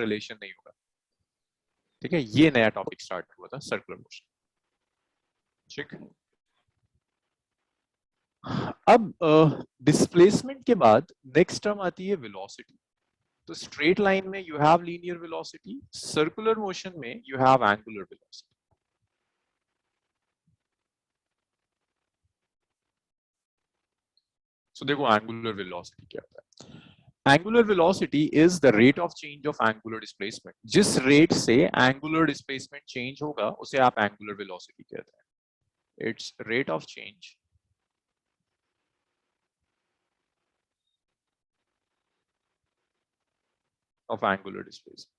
Relation नहीं होगा। ठीक है, ये नया टॉपिक स्टार्ट हुआ था सर्कुलर मोशन। ठीक, अब डिस्प्लेसमेंट के बाद नेक्स्ट टर्म आती है वेलोसिटी। तो स्ट्रेट लाइन में you have linear velocity, circular motion में यू हैव एंगुलर वेलोसिटी। सो देखो एंगुलर वेलोसिटी क्या होता है। Angular velocity is the rate of change of angular displacement. जिस रेट से एंगुलर डिस्प्लेसमेंट चेंज होगा उसे आप एंगुलर वेलोसिटी कहते हैं। It's rate of change of angular displacement.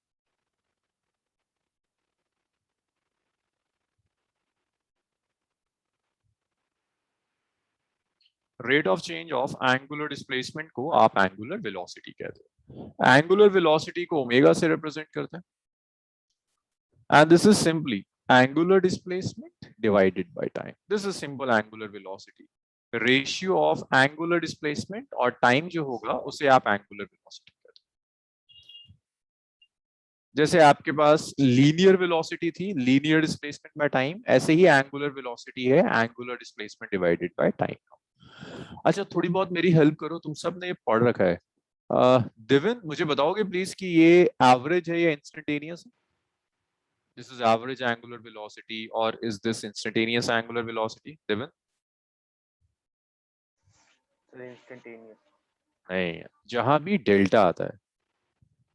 Rate of change of angular displacement को आप एंगुलर वेलोसिटी कहते हैं। एंगुलर वेलोसिटी को ओमेगा से रिप्रेजेंट करते हैं, and this is simply angular displacement divided by time. This is simple angular velocity. Ratio of angular displacement और time जो होगा उसे आप एंगुलर वेलोसिटी कहते हैं। जैसे आपके पास लीनियर वेलोसिटी थी, लीनियर डिस्प्लेसमेंट बाय टाइम, ऐसे ही एंगुलर वेलोसिटी है angular displacement divided by time. अच्छा, थोड़ी बहुत मेरी हेल्प करो, तुम सब ने ये पढ़ रखा है। दिविन, मुझे बताओगे प्लीज कि ये एवरेज है या इंस्टेंटेनियस है? This is average angular velocity और is this instantaneous angular velocity? Divin? Instantaneous नहीं, जहां भी डेल्टा आता है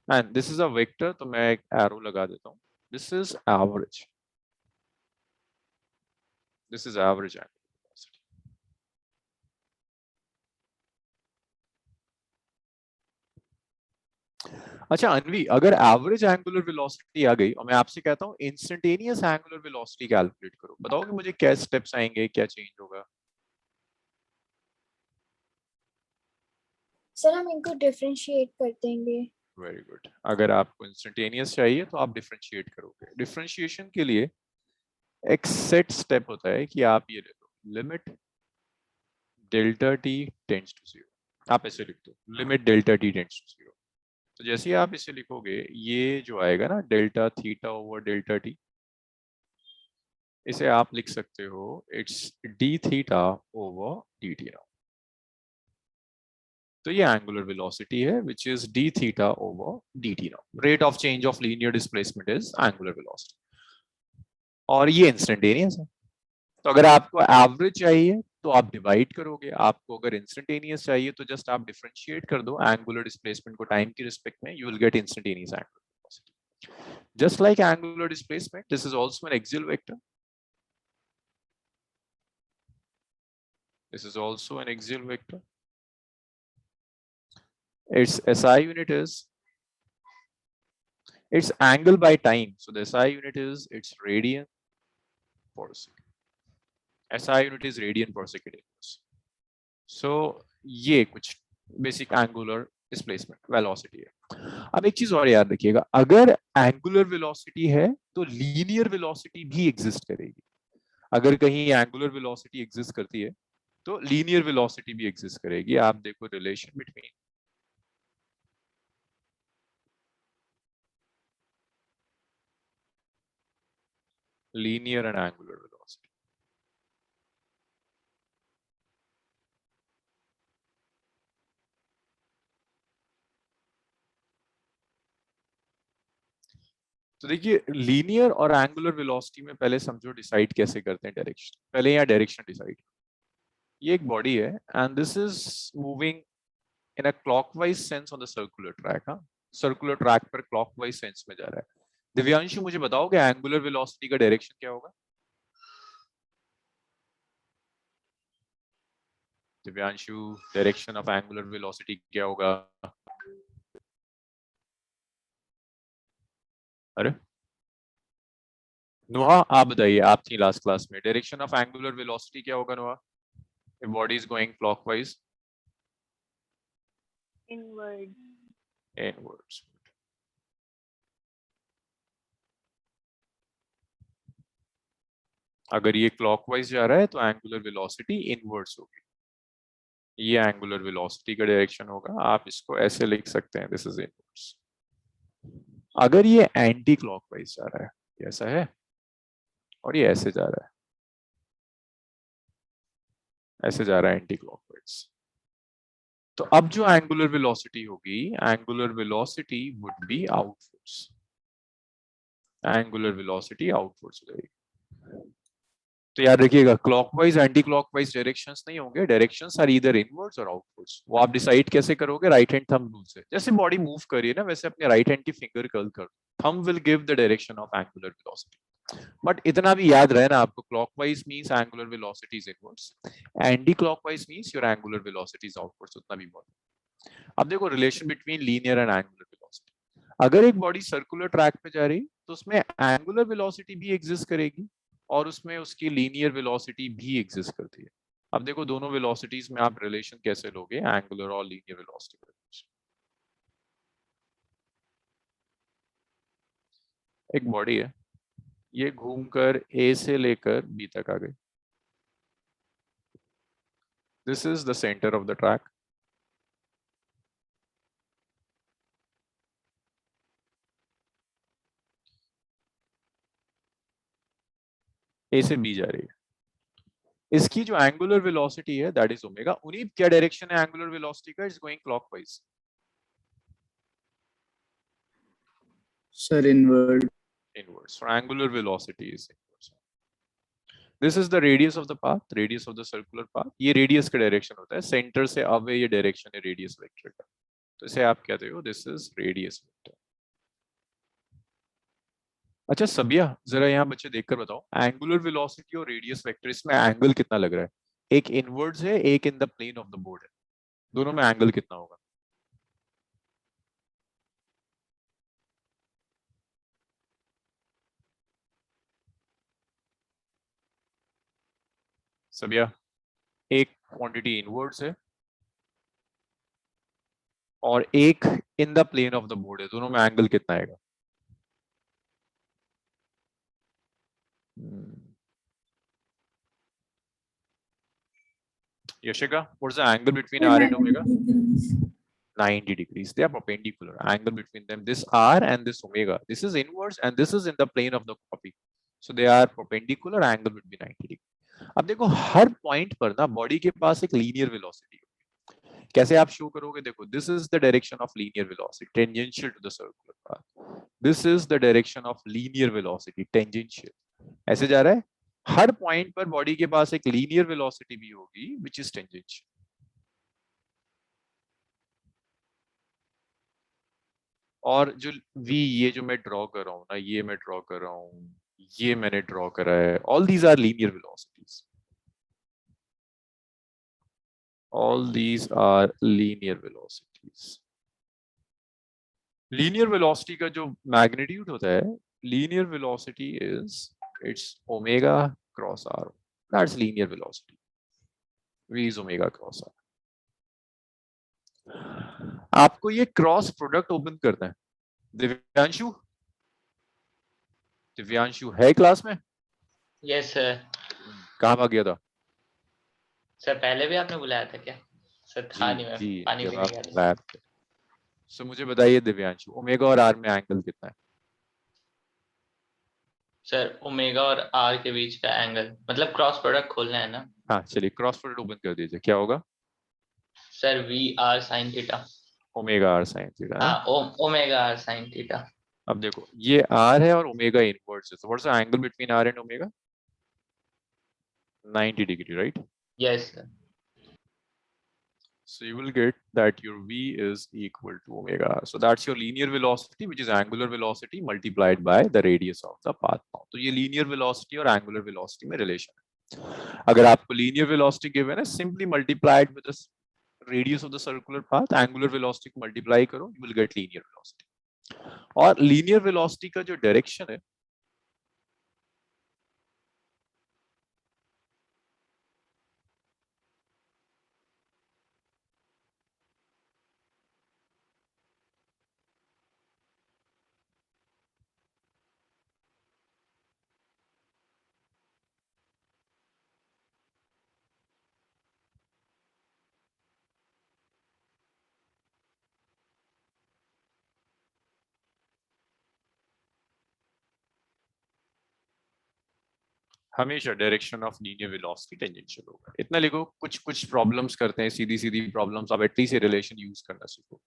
and this is a vector, तो मैं एक एरो लगा देता हूं। This is average, this is average angular velocity. अच्छा अनवी, अगर एवरेज एंगुलर वेलोसिटी आ गई और मैं आपसे कहता हूं इंस्टेंटेनियस एंगुलर वेलोसिटी कैलकुलेट करो, बताओगे मुझे क्या स्टेप्स आएंगे, क्या चेंज होगा? सर हम इनको डिफरेंशिएट कर देंगे। Very good. अगर आपको इंस्टेंटेनियस चाहिए तो आप डिफरेंशिएट करोगे। डिफरेंशिएशन के लिए एक सेट स्टेप होता है कि आप ये ले लो, limit delta T tends to zero. आप ऐसे लिख दो, limit delta T tends to zero. तो जैसे ही आप इसे लिखोगे, ये जो आएगा ना delta theta over delta T, इसे आप लिख सकते हो it's D theta over D T. तो ये एंगुलर वेलोसिटी है which is D theta over D T now. Rate of change of linear displacement is angular velocity, और ये इंस्टेंटेनियस है। तो अगर आपको एवरेज चाहिए तो आप डिवाइड करोगे, आपको अगर इंस्टेंटेनियस चाहिए तो जस्ट आप डिफरेंशिएट कर दो एंगुलर डिस्प्लेसमेंट को टाइम की रिस्पेक्ट में, you will get instantaneous angular velocity. Just like angular displacement, this is also an axial vector, this is also an axial vector. Its SI unit is its angle by time, so the SI unit is its radian per second. SI unit is radian per second inverse. So ये कुछ basic angular displacement velocity है। अब एक चीज और याद रखिएगा, अगर एंगुलर वेलोसिटी है तो लीनियर वेलोसिटी भी एग्जिस्ट करेगी। अगर कहीं एंगुलर वेलोसिटी एग्जिस्ट करती है तो लीनियर वेलोसिटी भी एग्जिस्ट करेगी। आप देखो relation between linear and angular velocity. तो देखिए लीनियर और एंगुलर वेलोसिटी में पहले समझो डिसाइड कैसे करते हैं डायरेक्शन। पहले यहाँ डायरेक्शन डिसाइड, ये एक बॉडी है and this is moving in a clockwise sense on the circular track. हाँ, सर्कुलर ट्रैक पर क्लॉकवाइज सेंस में जा रहा है। दिव्यांशु मुझे बताओगे एंगुलर वेलोसिटी का डायरेक्शन क्या होगा? Divyanshu, direction of angular velocity क्या होगा? अरे नुहा, आप बताइए, आप थी लास्ट क्लास में, डायरेक्शन ऑफ एंगुलर वेलोसिटी क्या होगा Nuha? If body is going clockwise, inward inwards. अगर ये क्लॉकवाइज जा रहा है तो एंगुलर वेलोसिटी इनवर्ड्स होगी। ये एंगुलर वेलोसिटी का डायरेक्शन होगा। आप इसको ऐसे लिख सकते हैं, दिस इज इनवर्ड्स। अगर ये एंटी क्लॉकवाइज जा रहा है, ये ऐसा है और ये ऐसे जा रहा है, ऐसे जा रहा है एंटी क्लॉकवाइज, तो अब जो एंगुलर वेलोसिटी होगी, angular velocity would be outwards, angular velocity outwards हो जाएगी। तो याद रखिएगा, क्लॉकवाइज एंटी क्लॉकवाइज डायरेक्शंस नहीं होंगे, डायरेक्शंस आर ईदर इनवर्ड्स और आउटवर्ड्स। वो आप डिसाइड कैसे करोगे? राइट हैंड थंब रूल से। जैसे बॉडी मूव कर रही है ना, वैसे अपने राइट हैंड की फिंगर कर्ल कर दो, thumb will give the direction of angular velocity. But इतना भी याद रहे ना आपको, clockwise means angular velocity is inwards, anti clockwise means your angular velocity is outwards, उतना भी बहुत। अब देखो relation between linear and angular velocity. अगर एक बॉडी सर्कुलर ट्रैक पे जा रही तो उसमें एंगुलर वेलोसिटी भी एग्जिस्ट करेगी और उसमें उसकी लीनियर वेलोसिटी भी एग्जिस्ट करती है। अब देखो दोनों वेलोसिटीज में आप रिलेशन कैसे लोगे, एंगुलर और लीनियर वेलोसिटी का। एक बॉडी है, ये घूमकर ए से लेकर बी तक आ गई, this is the centre of the track. A से बी जा रही है, इसकी जो एंगुलर वेलोसिटी है दैट इज ओमेगा। उन्हीं क्या डायरेक्शन है एंगुलर वेलोसिटी का? Is going clockwise. Sir, inward. Inwards. So angular velocity is inwards. This is the radius of the path, radius of the circular path. ये radius का direction होता है, center से away ये direction है radius vector का, तो इसे आप कहते हो this is radius vector. अच्छा सबिया, जरा यहाँ बच्चे देखकर बताओ, एंगुलर वेलोसिटी और रेडियस वेक्टर, इसमें एंगल कितना लग रहा है? एक इनवर्ड्स है, एक in the plane of the board है, दोनों में एंगल कितना होगा? सबिया, एक क्वांटिटी इनवर्ड्स है और एक in the plane of the board है, दोनों में एंगल कितना आएगा? Yashika, what's the angle between R and omega? 90 degrees. They are perpendicular. Angle between them, this R and this omega. This is inverse and this is in the plane of the copy. So they are perpendicular. Angle would be 90 degree. अब देखो हर point पर ना body के पास एक linear velocity होगी। कैसे आप show करोगे? देखो, this is the direction of linear velocity tangential to the circular path, this is the direction of linear velocity tangential, ऐसे जा रहा है। हर पॉइंट पर बॉडी के पास एक लीनियर वेलोसिटी भी होगी विच इज टेंजेंशियल। और जो v, ये जो मैं ड्रॉ कर रहा हूँ ना, ये मैं ड्रॉ कर रहा हूँ, ये मैंने ड्रॉ करा है, all these are linear velocities, all these are linear velocities. Linear velocity का जो मैग्नीट्यूड होता है, linear velocity is its omega cross are, that's linear velocity, v is omega cross r. आपको ये क्रॉस प्रोडक्ट ओपन करना है। दिव्यांशु, दिव्यांशु है class में? Yes sir. कहाँ भाग गया था? सर पहले भी आपने बुलाया था क्या? सर था नहीं, मैं जी पानी जब पीने आप गया था। लैब पे। सो मुझे बताइए दिव्यांशु, ओमेगा और आर में एंगल कितना है? सर ओमेगा और आर के बीच का एंगल, मतलब क्रॉस प्रोडक्ट खोलना है ना? हाँ चलिए क्रॉस प्रोडक्ट ओपन कर दीजिए, क्या होगा? Sir v r sine theta. Omega r sine theta. हाँ, ओमेगा आर साइन थीटा। अब देखो ये आर है और ओमेगा इनवर्स है, so what's the angle between r and omega? 90 degree, right? Yes sir. So you will get that your v is equal to omega r. So that's your linear velocity, which is angular velocity multiplied by the radius of the path. तो ये linear velocity और angular velocity में relation है। अगर आपको linear velocity given है, simply multiply it with the radius of the circular path, angular velocity को multiply करो, you will get linear velocity. और linear velocity का जो direction है, हमेशा direction of linear velocity tangential होगा। इतना लिखो। कुछ कुछ प्रॉब्लम्स करते हैं सीधी सीधी प्रॉब्लम्स, आप एटलीस्ट ये रिलेशन यूज करना सीखो।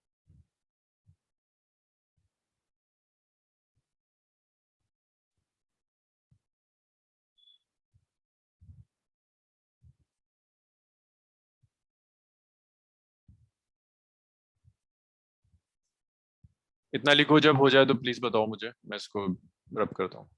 इतना लिखो, जब हो जाए तो प्लीज बताओ मुझे, मैं इसको रब करता हूँ।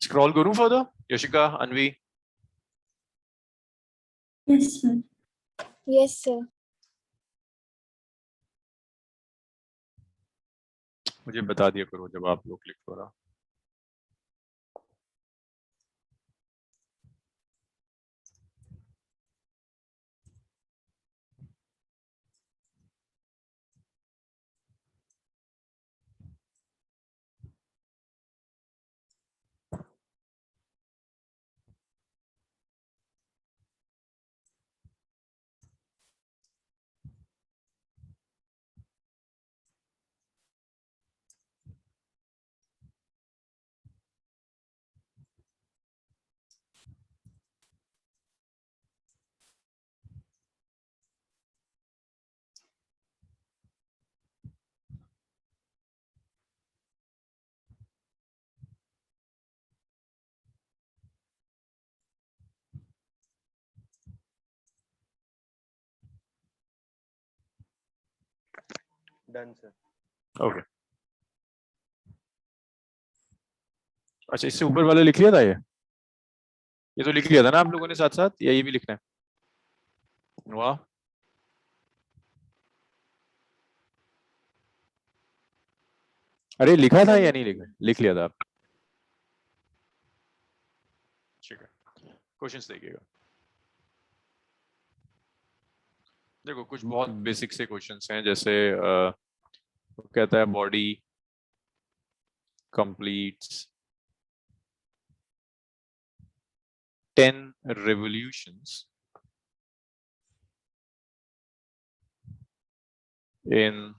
स्क्रॉल करूं फर्दर? यशिका, अनवी? Yes, sir. Yes, sir. मुझे बता दिया करो जब आप लोग क्लिक हो रहा। Done sir. ओके, अच्छा इससे ऊपर वाला लिख लिया था ये तो लिख लिया था ना आप लोगों ने साथ साथ, या ये भी लिखना है? वाह, अरे लिखा था या नहीं लिखा? लिख लिया था आप? ठीक है, क्वेश्चंस देखिएगा। देखो कुछ बहुत बेसिक से क्वेश्चंस हैं, जैसे कहता है body completes 10 revolutions in,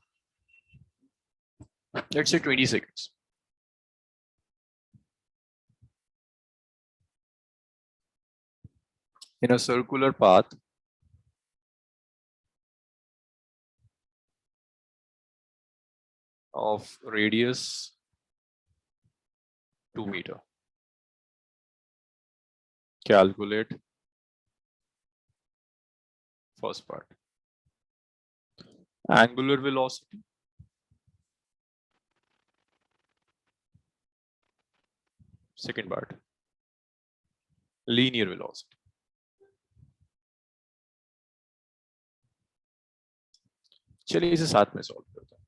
let's say, 20 seconds. In a circular path of radius 2 meter. Calculate first part. Angular velocity. Second part. Linear velocity. चलिए इसे साथ में सॉल्व करते हैं।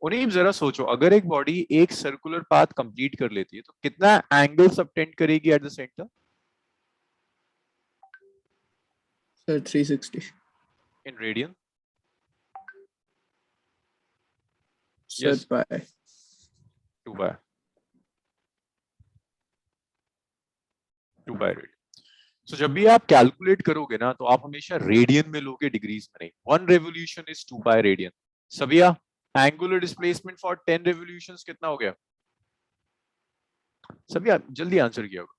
उन्हें जरा सोचो, अगर एक बॉडी एक सर्कुलर पाथ कंप्लीट कर लेती है तो कितना एंगल सबटेंड करेगी at the centre? Sir, 360. In radian? Sir, Yes. pi. 2 by radian. So जब भी आप कैलकुलेट करोगे ना तो आप हमेशा रेडियन में लोगे, डिग्रीज में नहीं। 1 revolution is 2 by radian. Sabiya, angular displacement for 10 revolutions कितना हो गया? सबिया जल्दी आंसर किया होगा।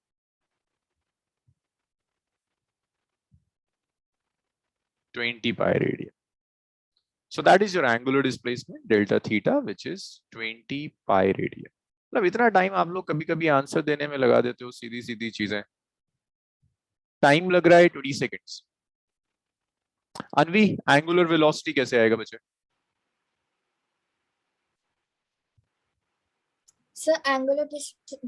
20 by radian. So that is your angular displacement delta theta, which is 20 pi radian. मतलब इतना टाइम आप लोग कभी कभी आंसर देने में लगा देते हो, सीधी सीधी चीजें। टाइम लग रहा है 20 सेकेंड्स। अनवी, एंगुलर वेलोसिटी कैसे आएगा बच्चे? Sir, angular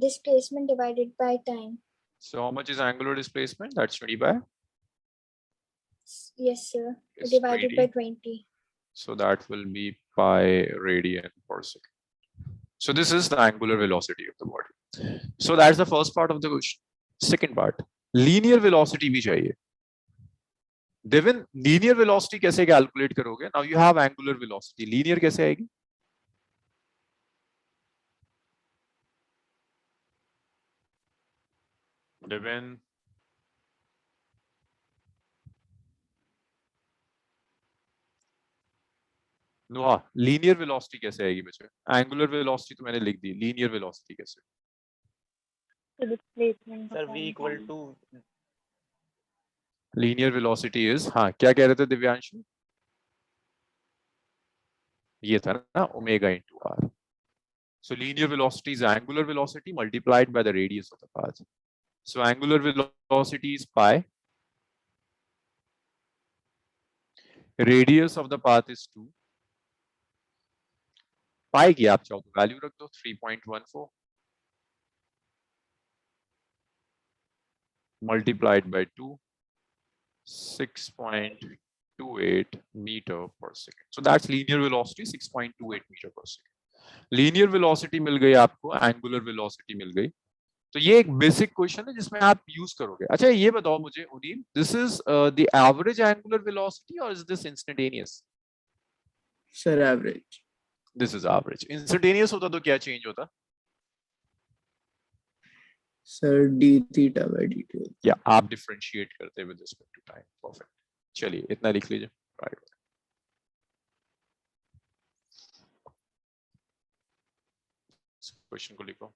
displacement divided by time. So how much is angular displacement? That's 20 by? Yes, sir. It's Divided 20. by 20. So that will be pi radian per second. So this is the angular velocity of the body. So that's the first part of the question. Second part, linear velocity भी चाहिए. Devin, linear velocity कैसे calculate करोगे? Now you have angular velocity. Linear कैसे आएगी? Devin. नुहा, linear velocity कैसे आएगी बच्चे? Angular velocity तो मैंने लिख दी, लीनियर वेलोसिटी कैसे? Displacement sir v equal to linear velocity is, हाँ क्या कह रहे थे दिव्यांशु? ये था ना, omega into r. So linear velocity is angular velocity multiplied by the radius of the path. So angular velocity is pi. Radius of the path is 2. Pi की आप चाहो तो वैल्यू रख दो 3.14 multiplied by 2, 6.28 meter per second. So that's linear velocity 6.28 meter per second. Linear velocity मिल गई आपको, angular velocity मिल गई. तो ये एक बेसिक क्वेश्चन है जिसमें आप यूज करोगे. अच्छा ये बताओ मुझे Unil, this is the average angular velocity और is this instantaneous? Sir average. This is average. Instantaneous होता तो क्या चेंज होता? Sir d theta by dt. या आप डिफरेंशिएट करते with respect to time. Perfect. चलिए इतना लिख लीजिए. राइट. क्वेश्चन को लिखो.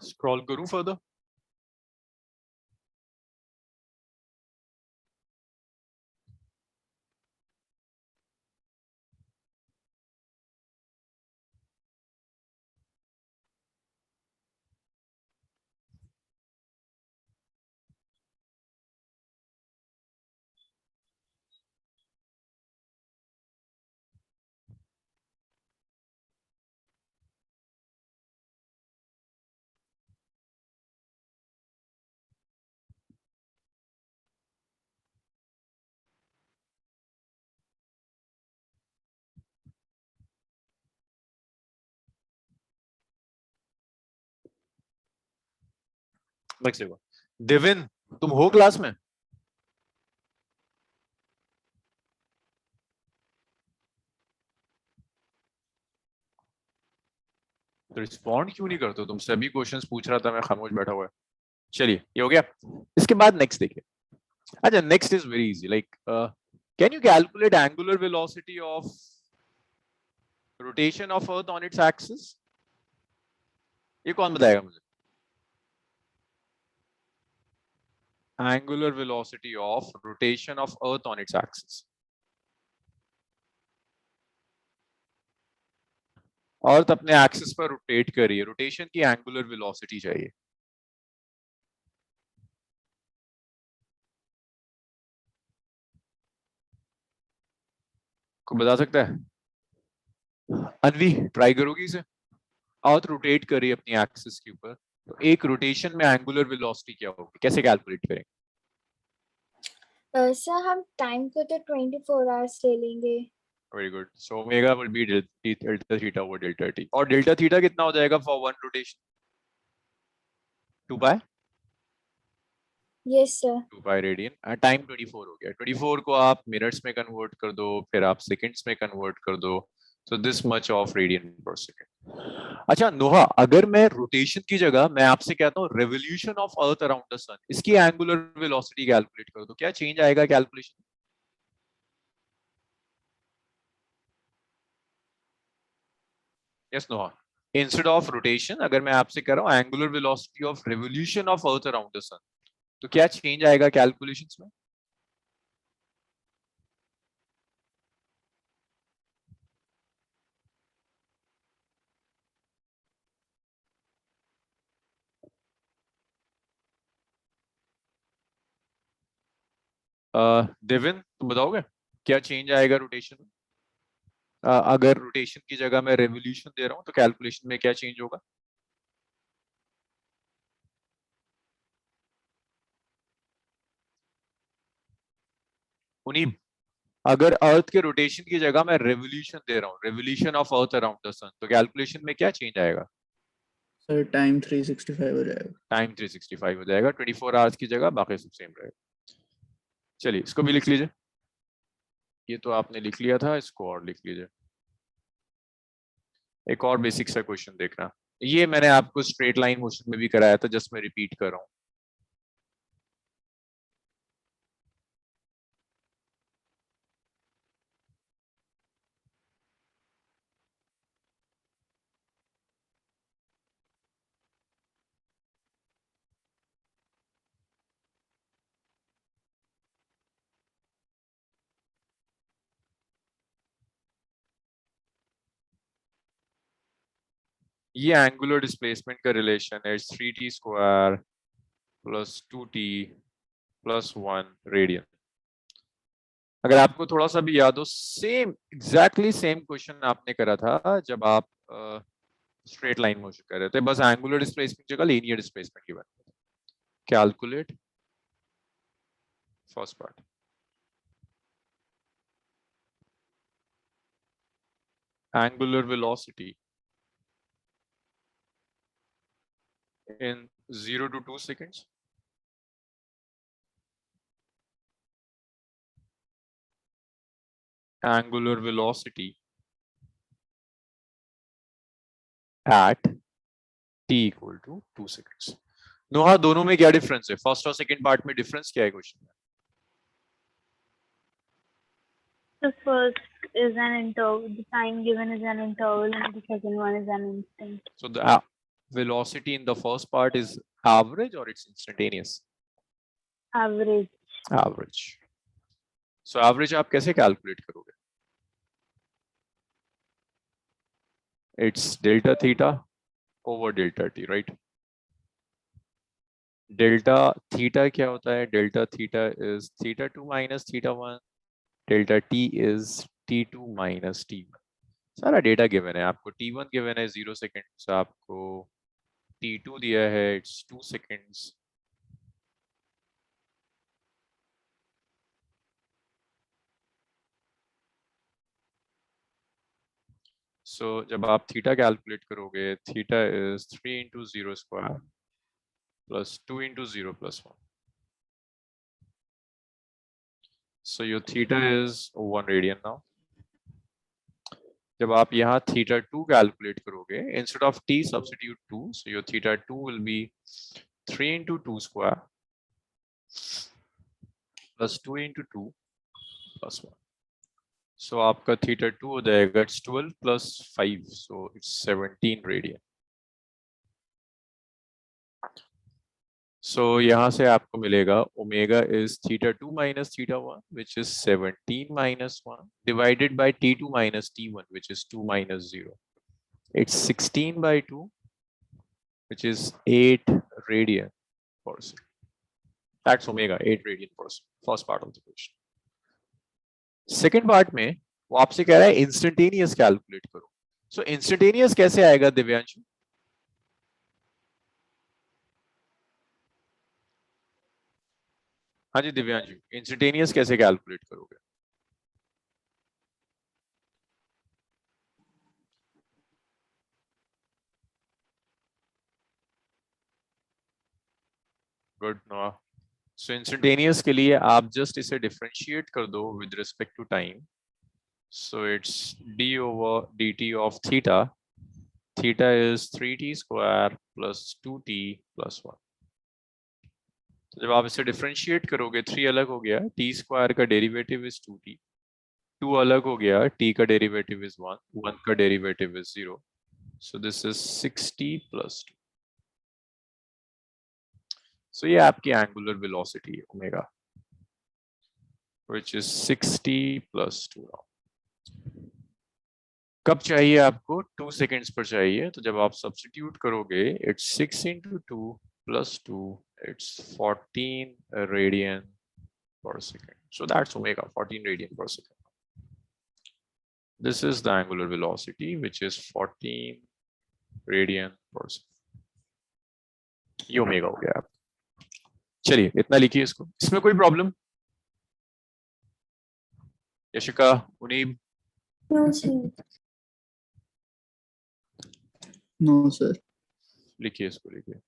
स्क्रॉल करूं फर्दर? नेक्स्ट देखो. देविन, तुम हो क्लास में? तो रिस्पॉन्ड क्यों नहीं करते हो तुम? सभी क्वेश्चंस पूछ रहा था मैं, खामोश बैठा हुआ है. चलिए ये हो गया. इसके बाद नेक्स्ट देखिए. अच्छा next is very easy. Like can you calculate angular velocity of rotation of earth on its axis? ये कौन बताएगा मुझे? Angular velocity of rotation of earth on its axis. Earth अपने एक्सिस पर रोटेट कर रही है, रोटेशन की एंगुलर वेलोसिटी चाहिए. को बता सकता है? अनवी ट्राई करोगी इसे? अर्थ रोटेट कर रही है अपनी एक्सिस के ऊपर, तो एक रोटेशन में एंगुलर वेलोसिटी क्या होगी, कैसे कैलकुलेट करेंगे? सर हम टाइम को तो 24 आवर्स ले लेंगे. Very good. So omega will be delta theta over delta T. और डेल्टा थीटा कितना हो जाएगा for one rotation? 2 pi Yes, sir. 2 pi radian. Time 24 हो गया. 24 को आप मिनट्स में कन्वर्ट कर दो, फिर आप सेकंड्स में कन्वर्ट कर दो. So this much of radian per second. अच्छा नोहा, अगर मैं रोटेशन की जगह मैं आपसे कहता हूँ revolution of earth around the sun, इसकी एंगुलर वेलोसिटी कैलकुलेट कर दो, क्या चेंज आएगा calculation? Yes Noha. Instead of rotation अगर मैं आपसे कह रहा हूँ angular velocity of revolution of earth around the sun, तो क्या चेंज आएगा कैलकुलेशंस में? देविन तुम बताओगे क्या चेंज आएगा रोटेशन में? अगर रोटेशन की जगह मैं रेवोल्यूशन दे रहा हूँ तो कैलकुलेशन में क्या चेंज होगा? मुनीब, अगर अर्थ के रोटेशन की जगह मैं रेवोल्यूशन दे रहा हूँ, revolution of earth around the sun, तो कैलकुलेशन में क्या चेंज आएगा? सर टाइम 365 हो जाएगा. टाइम 365 हो जाएगा. 24 आवर्स की जगह बाकी सब सेम रहेगा. चलिए इसको भी लिख लीजिए. ये तो आपने लिख लिया था, इसको और लिख लीजिए. एक और बेसिक सा क्वेश्चन देखना. ये मैंने आपको स्ट्रेट लाइन मोशन में भी कराया था, जस्ट मैं रिपीट कर रहा हूँ. ये एंगुलर डिस्प्लेसमेंट का रिलेशन है 3t square plus 2t plus 1 radian. अगर आपको थोड़ा सा भी याद हो, सेम एग्जैक्टली सेम क्वेश्चन आपने करा था जब आप स्ट्रेट लाइन मोशन कर रहे थे, बस एंगुलर डिस्प्लेसमेंट जगह लीनियर डिस्प्लेसमेंट की बात. Calculate first part. Angular velocity in 0 to 2 seconds. Angular velocity at t equal to 2 seconds. नोहा, दोनों में क्या डिफरेंस है? फर्स्ट और सेकंड पार्ट में डिफरेंस क्या है क्वेश्चन में? The first is an interval, the time given is an interval, and the second one is an instant. So the velocity in the first part is average or it's instantaneous? Average. Average. So average आप कैसे calculate करोगे? It's delta theta over delta t, right? Delta theta क्या होता है? Delta theta is theta 2 minus theta 1. Delta t is t2 minus t1. सारा data given है आपको. t1 given है 0 सेकेंड्स, आपको t2 दिया है इट्स 2 सेकेंड्स. सो जब आप थीटा कैलकुलेट करोगे, theta is 3 into 0 square plus 2 into 0 plus 1. So your theta is 1 radian now. जब आप यहाँ थीटा 2 कैलकुलेट करोगे, instead of t substitute 2, so your theta 2 will be 3 into 2 square plus 2 into 2 plus 1. So आपका theta 2 हो जाएगा it's 12 plus 5, so it's 17 radian. So यहाँ से आपको मिलेगा omega is theta 2 minus theta 1, which is 17 minus 1 divided by t2 minus t1, which is 2 minus 0. It's 16 by 2, which is 8 radian per second. That's omega, 8 radian per second. First part of the question. Second part में वो आपसे कह रहा है instantaneous calculate करो. So instantaneous कैसे आएगा दिव्यांशु? हाँ जी दिव्यांशु, इंस्टेंटेनियस कैसे कैलकुलेट करोगे? गुड नोआ। सो इंस्टेंटेनियस के लिए आप जस्ट इसे डिफरेंशिएट कर दो with respect to time. So it's d over dt of theta. Theta is 3t square plus 2t plus 1. तो जब आप इसे डिफरेंशिएट करोगे 3 अलग हो गया, t स्क्वायर का डेरिवेटिव इज 2t, 2 अलग हो गया, t का डेरिवेटिव इज 1, 1 का derivative is 0. So this is 6t plus 2. So ये आपकी angular velocity है omega, which is 6t plus 2 now. कब चाहिए आपको? 2 seconds पर चाहिए. तो जब आप substitute करोगे, it's 6 into 2 plus 2, it's 14 radian per second. So that's omega, 14 radian per second. This is the angular velocity, which is 14 radian per second. ये ओमेगा हो गया। चलिए इतना लिखिए इसको। इसमें कोई problem? Yashika, Munib? No, sir. No, sir. लिखिए इसको, लिखिए।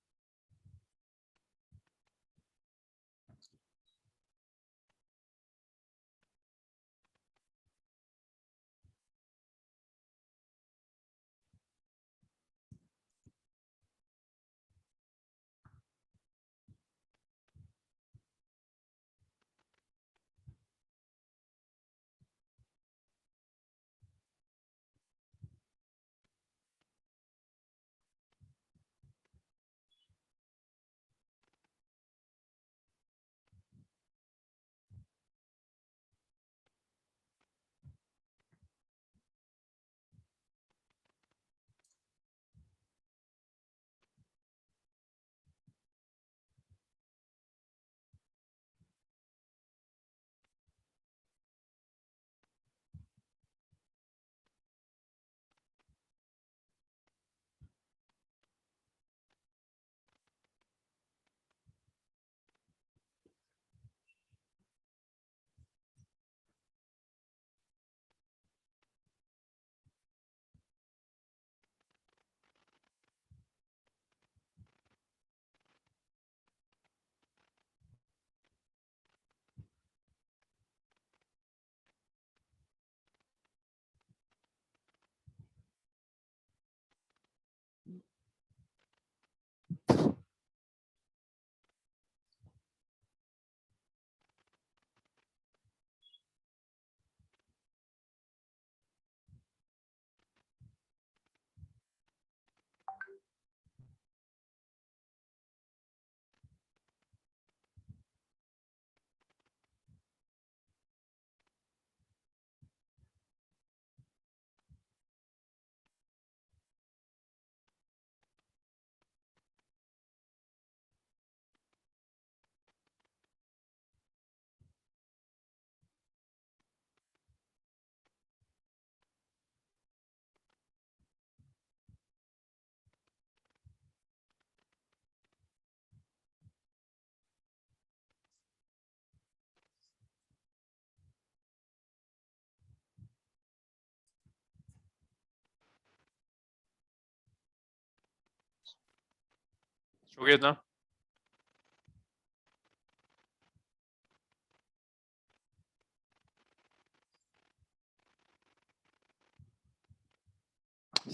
हो गया इतना?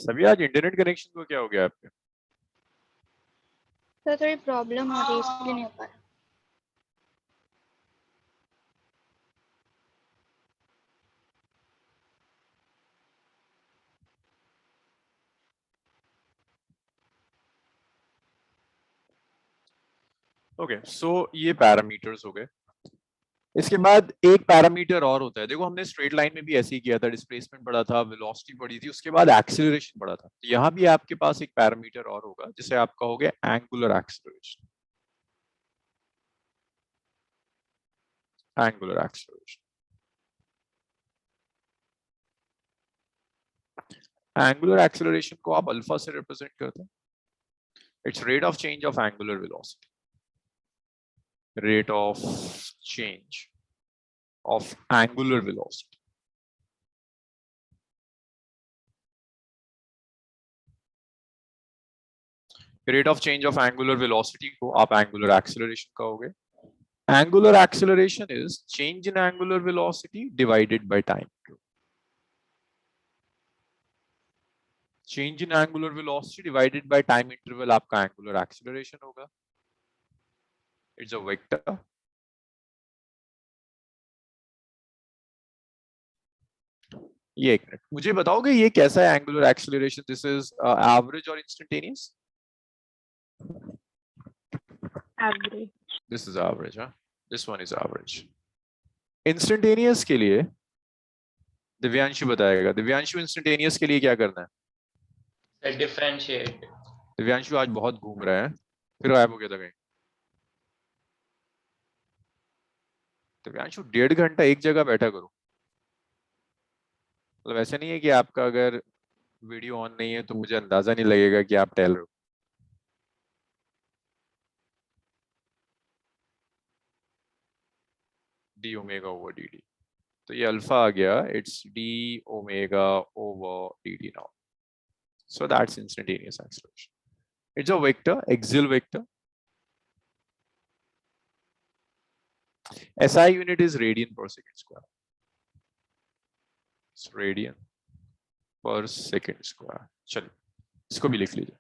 सभी आज इंटरनेट कनेक्शन को क्या हो गया आपके? सर थोड़ी प्रॉब्लम हो रही है इसलिए नहीं हो पा रहा। ओके, सो ये पैरामीटर्स हो गए। इसके बाद एक पैरामीटर और होता है। देखो हमने स्ट्रेट लाइन में भी ऐसे ही किया था, डिस्प्लेसमेंट पढ़ा था, वेलोसिटी पढ़ी थी, उसके बाद एक्सीलरेशन पढ़ा था। तो यहाँ भी आपके पास एक पैरामीटर और होगा जिसे आप कहोगे angular acceleration. Angular acceleration, angular acceleration को आप अल्फा से रिप्रेजेंट करते हैं। It's rate of change of angular velocity, rate of change of angular velocity. Rate of change of angular velocity को आप एंगुलर एक्सेलरेशन कहोगे. Angular acceleration is change in angular velocity divided by time. Change in angular velocity divided by time interval आपका angular acceleration होगा. It's a vector. ये एक minute मुझे बताओगे ये कैसा है angular acceleration? This is average और instantaneous? Average. This is average, huh? This one is average. Instantaneous के लिए दिव्यांशु बताएगा. दिव्यांशु इंस्टेंटेनियस के लिए क्या करना है? डिफरेंशिएट. दिव्यांशु आज बहुत घूम रहा है, फिर गायब हो गया था कहीं. दिव्यांशु 1.5 घंटा एक जगह बैठा करो. मतलब ऐसा नहीं है कि आपका अगर वीडियो ऑन नहीं है तो मुझे अंदाजा नहीं लगेगा कि आप टहल रहे हो. D omega over D D. तो ये अल्फा आ गया. It's D omega over D D now. So that's instantaneous acceleration. It's a vector, axial vector. SI unit is radian per second square. It's radian per second square. चलिए इसको भी लिख लीजिए.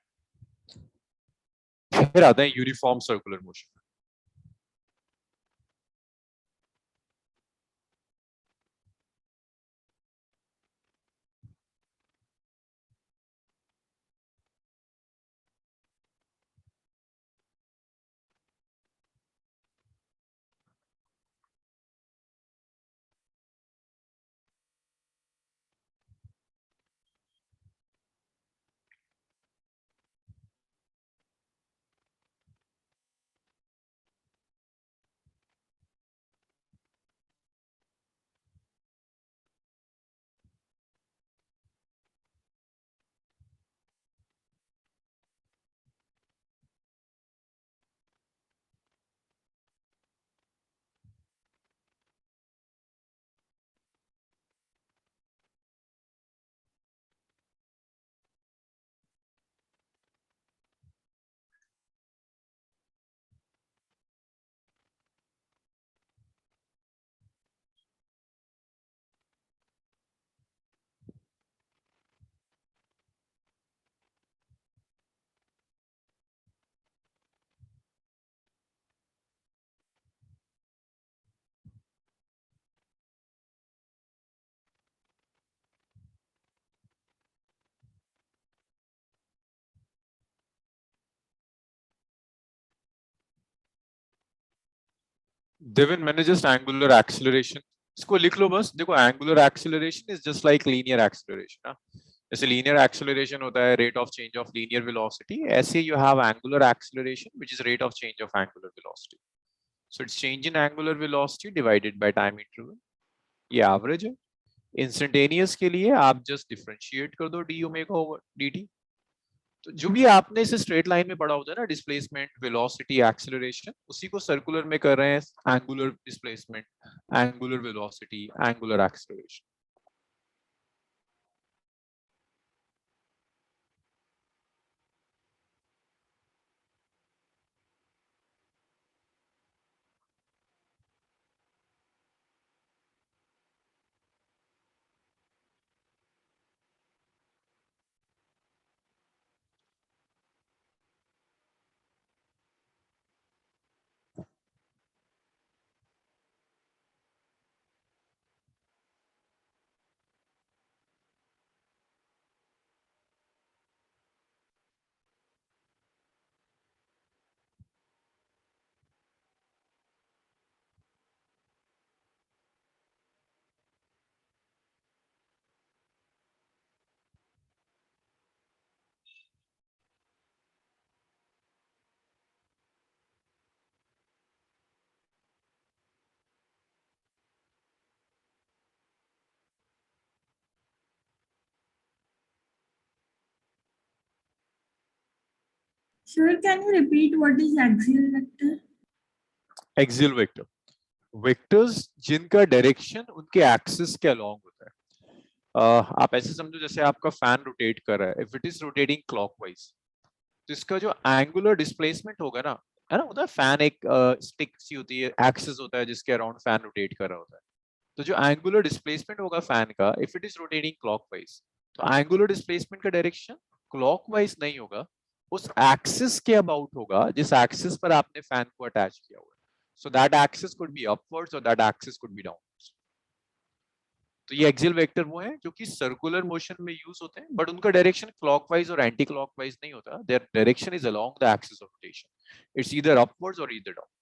फिर आते हैं यूनिफॉर्म सर्कुलर मोशन. देविन मैंने just angular acceleration इसको लिख लो बस. देखो angular acceleration is just like linear acceleration. जैसे लीनियर एक्सेलरेशन होता है rate of change of linear velocity, ऐसे you have angular acceleration which is rate of change of angular velocity. So it's change in angular velocity divided by time interval. ये average है. Instantaneous के लिए आप just differentiate कर दो D omega over D T. तो जो भी आपने इसे स्ट्रेट लाइन में पढ़ा होता है ना, डिस्प्लेसमेंट, वेलोसिटी, एक्सेलरेशन, उसी को सर्कुलर में कर रहे हैं. Angular displacement, angular velocity, angular acceleration. Sir, can you repeat what is axial vector? Axial vector, vectors जिनका डायरेक्शन उनके एक्सिस के अलोंग होता है. आप ऐसे समझो जैसे आपका फैन रोटेट कर रहा है. If it is rotating clockwise, तो इसका जो एंगुलर डिस्प्लेसमेंट होगा ना, है ना, होता है फैन एक स्टिक सी होती है, एक्सिस होता है जिसके अराउंड फैन रोटेट कर रहा होता है। तो जो एंगुलर डिस्प्लेसमेंट होगा फैन का, if it is rotating clockwise, तो एंगुलर डिस्प्लेसमेंट का डायरेक्शन क्लॉकवाइज नहीं होगा, उस एक्सिस के अबाउट होगा जिस एक्सिस पर आपने फैन को अटैच किया हुआ है। So that axis could be upwards और that axis could be downwards. तो ये एक्सियल वेक्टर वो हैं जो कि सर्कुलर मोशन में यूज होते हैं, बट उनका डायरेक्शन क्लॉकवाइज और एंटी क्लॉकवाइज नहीं होता। Their direction is along the axis of rotation, it's either upwards और ईदर डाउनवर्ड्स।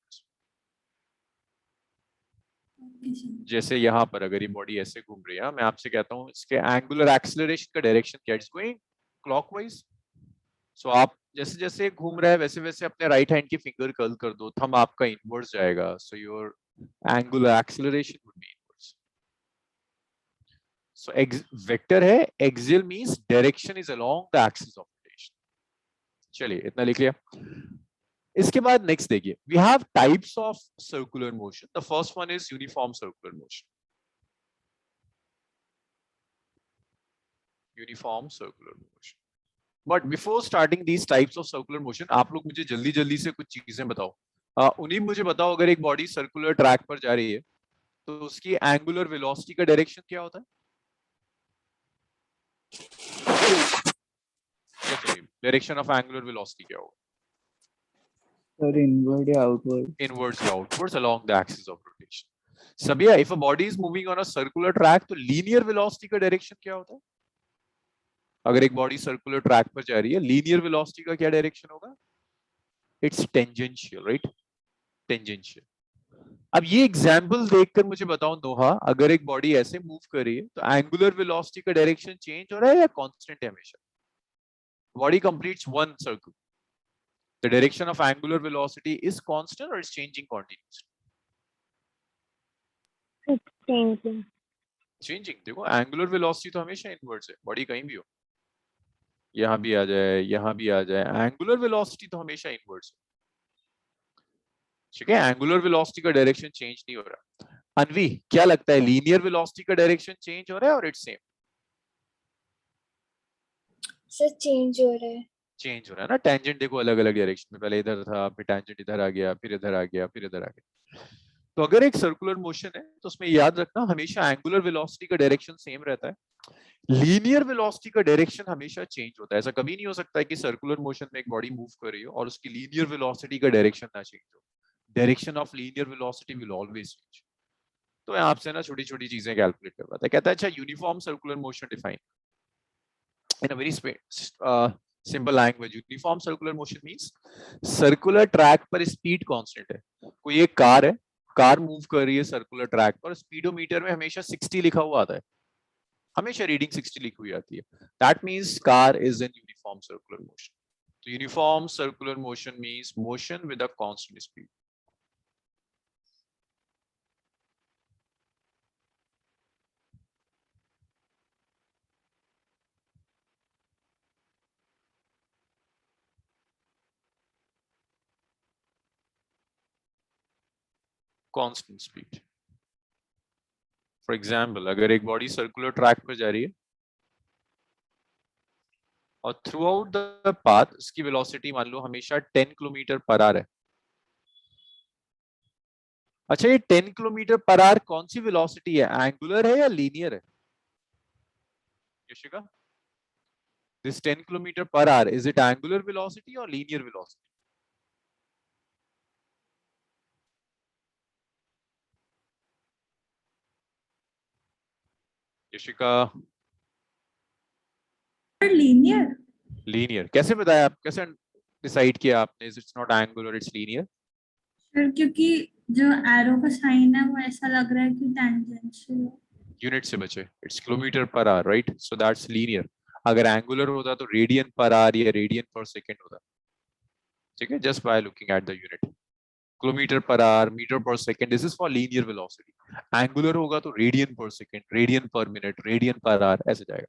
Okay, sir. जैसे यहाँ पर अगर ये बॉडी ऐसे घूम रही है, मैं आपसे कहता हूँ इसके एंगुलर एक्सेलरेशन का डायरेक्शन क्या है, इट्स गोइंग क्लॉकवाइज। सो आप जैसे जैसे घूम रहा है वैसे वैसे अपने राइट हैंड की फिंगर कर्ल कर दो, थंब आपका इनवर्ड्स जाएगा, so your angular acceleration would be inwards. So vector है, axial means direction is along the axis of rotation. चलिए इतना लिख लिया। इसके बाद नेक्स्ट देखिए, we have types of circular motion. The first one is uniform circular motion. Uniform circular motion. But before starting these types of circular motion, आप लोग मुझे जल्दी जल्दी से कुछ चीजें बताओ। उन्हीं मुझे बताओ, अगर एक बॉडी सर्कुलर ट्रैक पर जा रही है तो उसकी एंगुलर वेलोसिटी का डायरेक्शन क्या होता है? डायरेक्शन ऑफ एंगुलर वेलोसिटी क्या होगा? Sir, inward या outward? Inwards या outwards along the axis of rotation. Sabia, if a body is moving on a circular track, तो linear velocity का डायरेक्शन क्या होता है? अगर एक बॉडी सर्कुलर ट्रैक पर जा रही है, लीनियर वेलोसिटी का क्या डायरेक्शन होगा? It's tangential, right? टेंजेंशियल। अब ये एग्जांपल देखकर मुझे बताओ नोहा, अगर एक बॉडी ऐसे मूव कर रही है तो एंगुलर वेलोसिटी का डायरेक्शन चेंज हो रहा है या कांस्टेंट है हमेशा? Body completes one circle, the direction of angular velocity is constant or is changing continuously? It's changing. Changing। देखो एंगुलर वेलोसिटी तो हमेशा इनवर्ड्स है, बॉडी कहीं भी हो, यहाँ भी आ जाए यहाँ भी आ जाए, एंगुलर वेलोसिटी तो हमेशा इनवर्ड्स है। ठीक है, एंगुलर वेलोसिटी का डायरेक्शन चेंज नहीं हो रहा। अनवी, क्या लगता है लीनियर वेलोसिटी का डायरेक्शन चेंज हो रहा है और इट्स सेम? सर चेंज हो रहा है। चेंज हो रहा है ना। टेंजेंट देखो अलग अलग डायरेक्शन में, पहले इधर था, फिर टेंजेंट इधर आ गया, फिर इधर आ गया, फिर इधर आ गया। तो अगर एक सर्कुलर मोशन है तो उसमें याद रखना हमेशा एंगुलर वेलोसिटी का डायरेक्शन सेम रहता है, लीनियर वेलोसिटी का डायरेक्शन हमेशा चेंज होता है। ऐसा कभी नहीं हो सकता है कि सर्कुलर मोशन में एक बॉडी मूव कर रही हो और उसकी लीनियर वेलोसिटी का डायरेक्शन ना चेंज हो। Direction of linear velocity will always change. तो मैं आपसे ना छोटी छोटी चीजें कैलकुलेट करवाता है। कहता है अच्छा uniform circular motion define in a very simple language. Uniform circular motion means circular track पर स्पीड कांस्टेंट है। कोई एक कार है, कार मूव कर रही है सर्कुलर ट्रैक पर, स्पीडोमीटर में हमेशा 60 लिखा हुआ आता है, हमेशा रीडिंग 60 लिखी हुई आती है। That means car is in uniform circular motion. तो uniform circular motion means motion with a constant speed. Constant speed. For example, अगर एक बॉडी सर्कुलर ट्रैक पर जा रही है और थ्रू आउट द पाथ इसकी वेलोसिटी मान लो हमेशा 10 किलोमीटर पर आवर है। अच्छा, ये 10 किलोमीटर पर आवर कौन सी वेलोसिटी है, एंगुलर है या लीनियर है? Yashika, this 10 kilometre per hour, is it angular velocity और linear velocity? Yashika, Linear. Linear कैसे बताया आप, कैसे डिसाइड किया आपने it's not angular it's linear? Sir क्योंकि जो एरो का साइन है वो ऐसा लग रहा है कि टेंजेंशियल है। यूनिट से बचे, it's kilometre per our, right? So that's linear. अगर एंगुलर होता तो रेडियन पर आवर या रेडियन पर सेकंड होता। ठीक है, just by looking at the unit, kilometre per hour, metre per second, this is for linear velocity. Angular होगा तो radian per second, radian per minute, radian per hour, ऐसे जाएगा।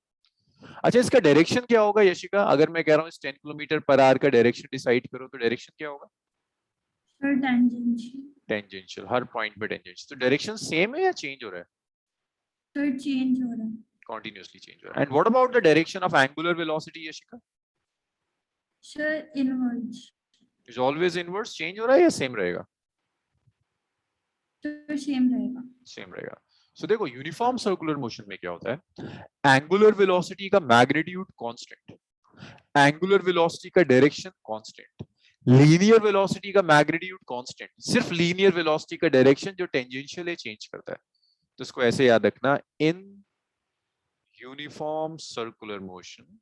अच्छा, इसका डायरेक्शन क्या होगा यशिका? अगर मैं कह रहा हूँ इस 10 किलोमीटर पर आवर का डायरेक्शन डिसाइड करो तो डायरेक्शन क्या होगा? Sir tangential. टेंजेंशियल, हर पॉइंट पे टेंजेंशियल। तो डायरेक्शन सेम है या चेंज हो रहा है? सर चेंज हो रहा है। Continuously change हो रहा है। And what about the direction of angular velocity, Yashika? Sir inwards is always inverse, change हो रहा है या सेम रहेगा? तो सेम रहेगा। सेम रहेगा। सो देखो यूनिफॉर्म सर्कुलर मोशन में क्या होता है, एंगुलर वेलोसिटी का मैग्नीट्यूड कांस्टेंट, एंगुलर वेलोसिटी का डायरेक्शन कांस्टेंट, लीनियर वेलोसिटी का मैग्नीट्यूड कांस्टेंट, सिर्फ लीनियर वेलोसिटी का डायरेक्शन जो टेंजेंशियल है चेंज करता है। तो इसको ऐसे याद रखना, इन यूनिफॉर्म सर्कुलर मोशन,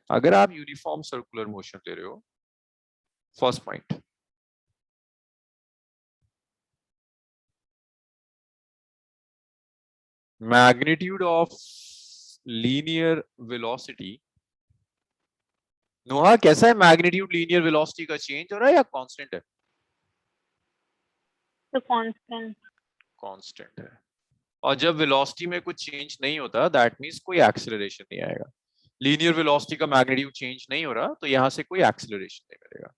अगर आप यूनिफॉर्म सर्कुलर मोशन ले रहे हो, first point, magnitude of linear velocity, नोहा कैसा है, मैग्नीट्यूड लीनियर वेलोसिटी का चेंज हो रहा है या कांस्टेंट है? तो कांस्टेंट। कांस्टेंट है। और जब वेलोसिटी में कुछ चेंज नहीं होता, दैट मींस कोई एक्सेलरेशन नहीं आएगा। लीनियर वेलोसिटी का मैग्नीट्यूड चेंज नहीं हो रहा, तो यहां से कोई एक्सेलरेशन नहीं मिलेगा।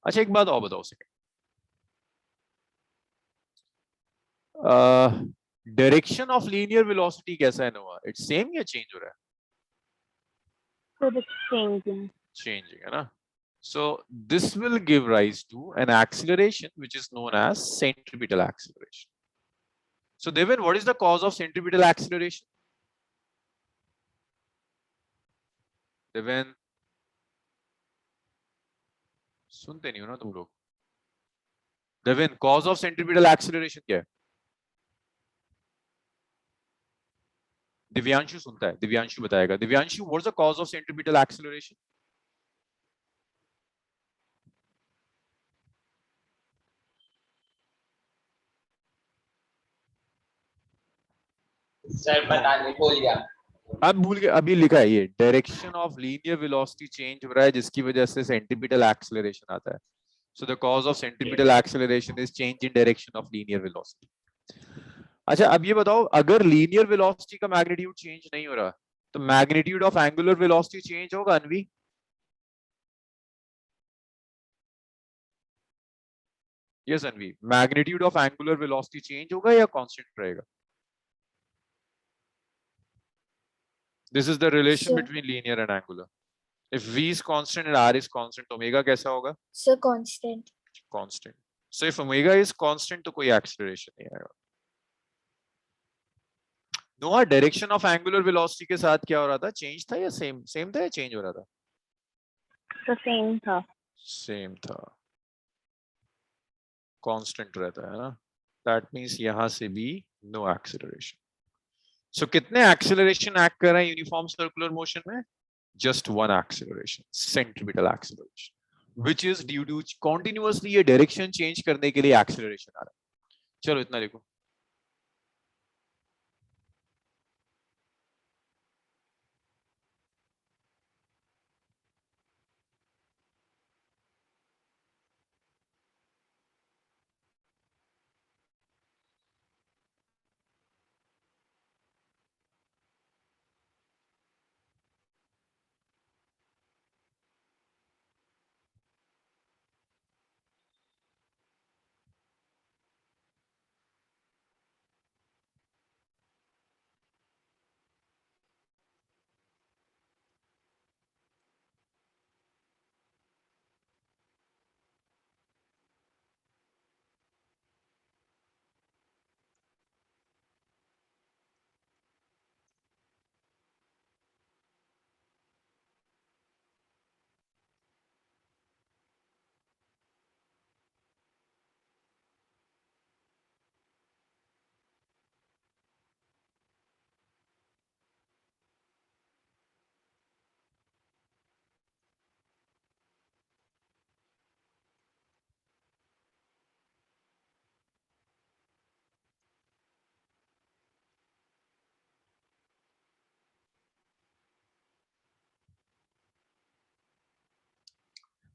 अच्छा एक बात और बताओ second, direction of linear velocity कैसा है नोहा, इट्स सेम या चेंज हो रहा है? So it's changing. Changing है ना? So this will give rise to an acceleration which is known as centripetal acceleration. So Devin, what is the cause of centripetal acceleration? Devin, सुनते नहीं हो ना तुम लोग? Devin, cause of centripetal acceleration क्या है? दिव्यांशु सुनता है, दिव्यांशु बताएगा। Divyanshu, what's the cause of centripetal acceleration? Sir पता नहीं, भूल गया। अब भूल गए, अभी लिखा है ये direction of linear velocity change हो रहा है जिसकी वजह से सेंट्रीपिटल एक्सेलरेशन आता है। So the cause of centripetal acceleration is change in direction of linear velocity. अच्छा अब ये बताओ, अगर लीनियर वेलोसिटी का मैग्नीट्यूड चेंज नहीं हो रहा, तो magnitude of angular velocity change होगा Anvi? Yes Anvi, magnitude of angular velocity change होगा या कांस्टेंट रहेगा? This is the relation Sir, between linear and angular. If v is constant and r is constant, तो omega कैसा होगा? sir, constant. Constant. So if omega is constant, तो कोई acceleration नहीं आएगा। नोआ, डायरेक्शन ऑफ एंगुलर वेलोसिटी के साथ क्या हो रहा था, चेंज था या सेम था या चेंज हो रहा था? तो सेम था। सेम था, कांस्टेंट रहता है ना। दैट मींस यहां से भी नो एक्सेलरेशन। सो कितने एक्सेलरेशन एक्ट कर रहे हैं यूनिफॉर्म सर्कुलर मोशन में? Just one acceleration, centripetal acceleration, which is due to continuously ये डायरेक्शन चेंज करने के लिए एक्सेलरेशन आ रहा है। चलो इतना लिखो।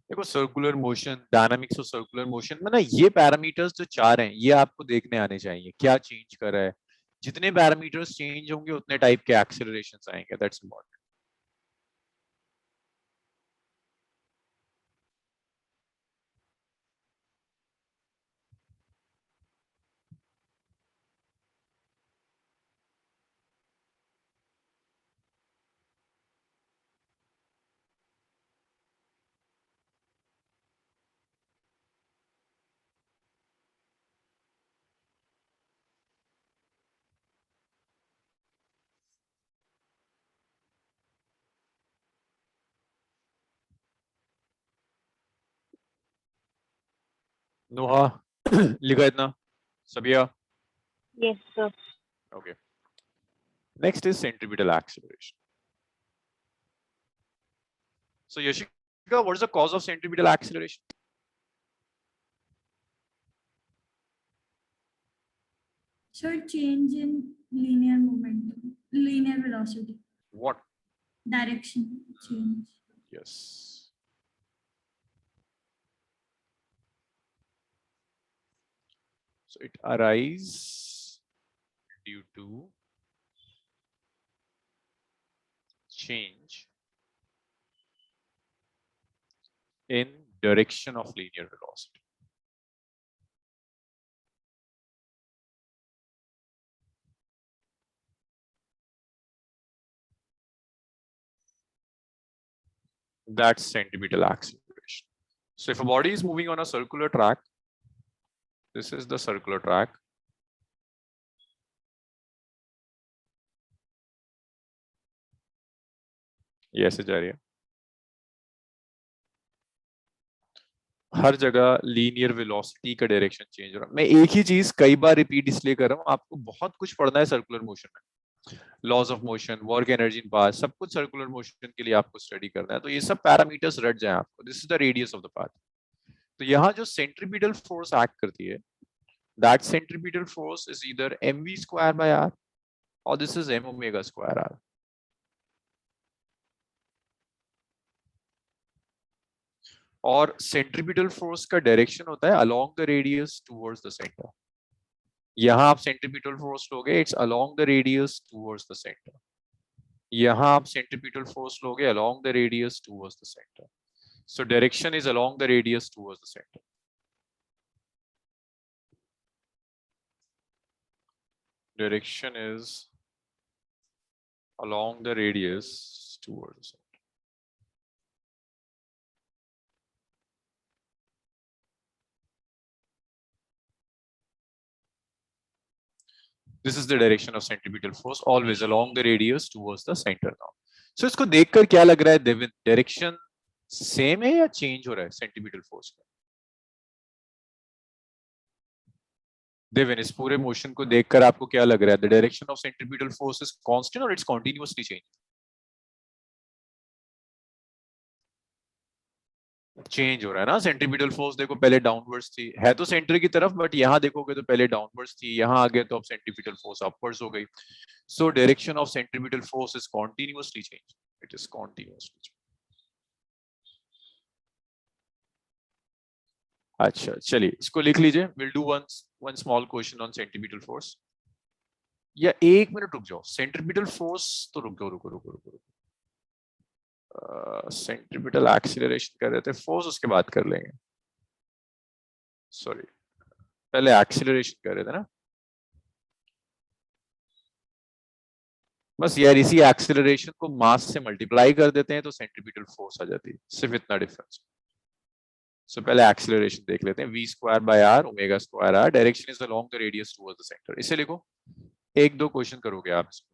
देखो circular motion, dynamics of circular motion में ना, ये पैरामीटर्स जो चार हैं ये आपको देखने आने चाहिए, क्या चेंज कर रहा है। जितने पैरामीटर्स चेंज होंगे उतने टाइप के एक्सेलरेशंस आएंगे, दैट्स इंपॉर्टेंट। नोहा लिखा इतना सबिया Yes, sir. okay next is centripetal acceleration so Yashika what is the cause of centripetal acceleration So change in linear momentum, linear velocity, what direction change. yes so it arises due to change in direction of linear velocity. That's centripetal acceleration. So if a body is moving on a circular track, this is the circular track. Yes, Acharya. हर जगह linear velocity का direction change हो रहा है। मैं एक ही चीज कई बार repeat इसलिए कर रहा हूँ, आपको बहुत कुछ पढ़ना है सर्कुलर मोशन में, laws of motion, work energy in path, सब कुछ सर्कुलर मोशन के लिए आपको स्टडी करना है, तो ये सब पैरामीटर्स रट जाए आपको। This is the radius of the path. तो यहाँ जो सेंट्रीपिटल फोर्स एक्ट करती है, that centripetal force is either mv square by r और this is m omega square r। और सेंट्रीपिटल फोर्स का डायरेक्शन होता है along the radius towards the centre. यहाँ आप सेंट्रीपिटल फोर्स लोगे, it's along the radius towards the centre. यहाँ आप सेंट्रीपिटल फोर्स लोगे along the radius towards the centre. So direction is along the radius towards the centre. Direction is along the radius towards the center. This is the direction of centripetal force, always along the radius towards the center now. So इसको देखकर क्या लग रहा है Devin, direction same है या change हो रहा है सेंट्रीपिटल फोर्स का? देविन, इस पूरे मोशन को देखकर आपको क्या लग रहा है? The direction of centripetal force is constant और इट्स कंटीन्यूअसली चेंज? चेंज हो रहा है ना। सेंट्रीपिटल फोर्स देखो पहले डाउनवर्ड्स थी, है तो सेंटर की तरफ, बट यहाँ देखोगे तो पहले डाउनवर्ड्स थी, यहाँ आ गए तो अब सेंट्रीपिटल फोर्स अपवर्ड्स हो गई। So direction of centripetal force is continuously change, it is continuously change. अच्छा चलिए इसको लिख लीजिए। Will do one small question on centripetal force. या एक मिनट रुक जाओ, सेंट्रीपिटल फोर्स तो रुक जाओ, रुको रुको रुको रुको, सेंट्रीपिटल एक्सीलरेशन कर रहे थे, फोर्स उसके बाद कर लेंगे। सॉरी, पहले एक्सीलरेशन कर रहे थे ना। बस यार इसी एक्सीलरेशन को मास से मल्टीप्लाई कर देते हैं तो सेंट्रीपिटल फोर्स आ जाती है, सिर्फ इतना डिफरेंस। सो पहले एक्सीलरेशन देख लेते हैं, v square by r omega square r, direction is along the radius towards the centre. इसे लिखो, एक दो क्वेश्चन करोगे आप इसको।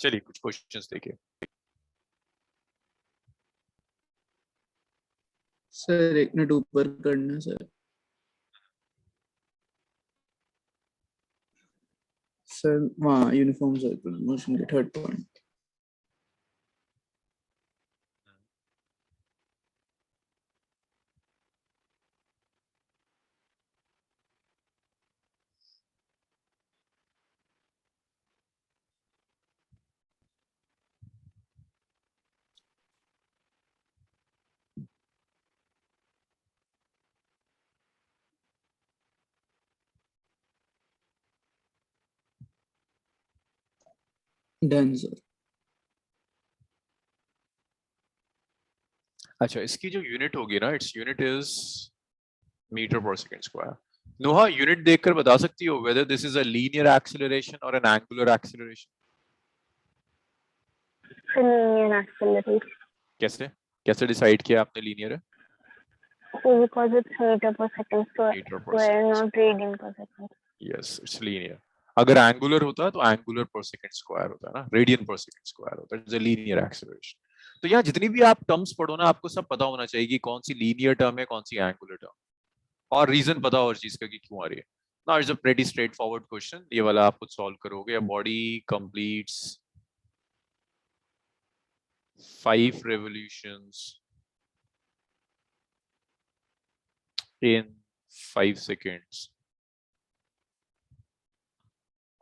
चलिए कुछ क्वेश्चंस देखिए। सर एक मिनट ऊपर करना सर। सर वहाँ यूनिफॉर्म सर्कुलर मोशन के थर्ड पॉइंट. Done sir. अच्छा, इसकी जो यूनिट होगी ना, its unit is metre per second square. Noah, unit देखकर बता सकती हो whether this is a linear acceleration or an angular acceleration? Linear acceleration. कैसे कैसे डिसाइड किया आपने लीनियर है? So because it's meter per second square, metre per square second. not radian per second. Yes, it's linear. अगर angular होता तो angular पर second square होता है ना, रेडियन पर सेकंड स्क्वायर होता है. It's a linear acceleration. तो यहाँ जितनी भी आप टर्म्स पढ़ो ना, आपको सब पता होना चाहिए कि कौन सी लीनियर टर्म है, कौन सी एंगुलर टर्म, और रीजन पता हो हर चीज का कि क्यों आ रही है. Now it's a pretty straight forward question. ये वाला आप खुद सॉल्व करोगे. Body completes 5 revolutions in 5 seconds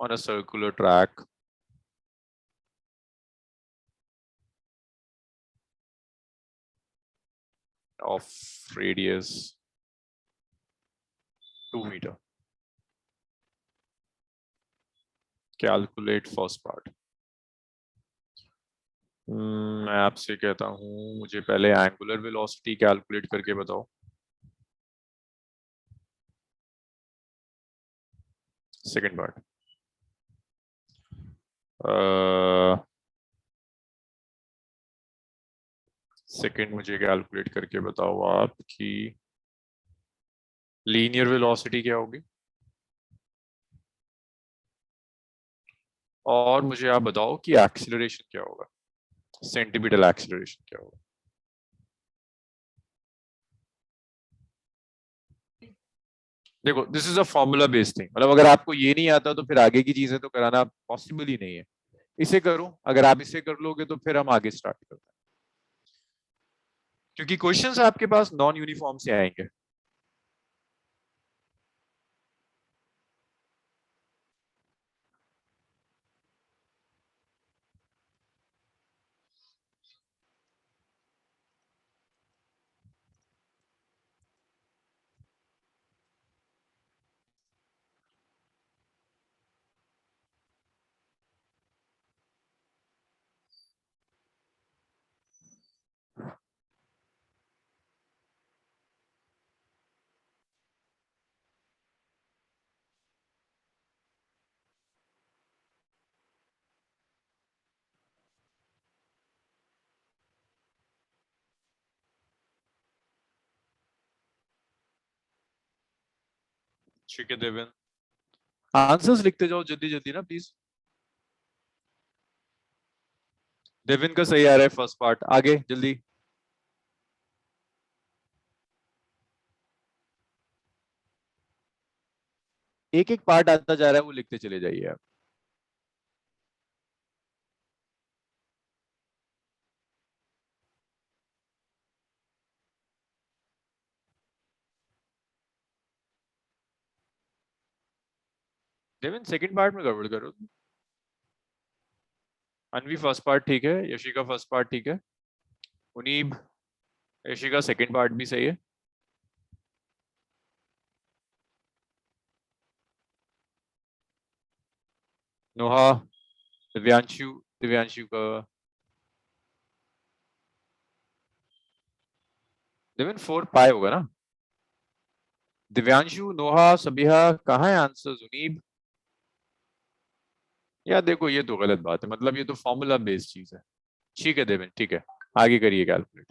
on a circular track of radius 2 meter. Calculate first part. मैं आपसे कहता हूं, मुझे पहले एंगुलर वेलोसिटी कैलकुलेट करके बताओ. Second part. सेकंड मुझे कैलकुलेट करके बताओ आप कि लीनियर वेलोसिटी क्या होगी, और मुझे आप बताओ कि एक्सीलरेशन क्या होगा, सेंटीमीटर एक्सीलरेशन क्या होगा. देखो, this is a formula based thing. मतलब अगर आपको ये नहीं आता तो फिर आगे की चीजें तो कराना पॉसिबल ही नहीं है. इसे करो. अगर आप इसे कर लोगे तो फिर हम आगे स्टार्ट करते हैं, क्योंकि क्वेश्चंस आपके पास नॉन यूनिफॉर्म से आएंगे. ठीक है देवेन, आंसर्स लिखते जाओ जल्दी जल्दी ना प्लीज. देवेन का सही आ रहा है फर्स्ट पार्ट. आगे जल्दी. एक एक पार्ट आता जा रहा है, वो लिखते चले जाइए आप. देवेन सेकंड पार्ट में गड़बड़ करो. अनवी फर्स्ट पार्ट ठीक है, यशिका फर्स्ट पार्ट ठीक है, मुनीब यशिका सेकंड पार्ट भी सही है. नोहा, दिव्यांशु, दिव्यांशु का देवेन 4 पाए होगा ना. दिव्यांशु, नोहा, सबिहा कहाँ है आंसर. जुनीब, यार देखो ये तो गलत बात है. मतलब ये तो फॉर्मूला बेस्ड चीज है. ठीक है देवेन, ठीक है, आगे करिए कैलकुलेट.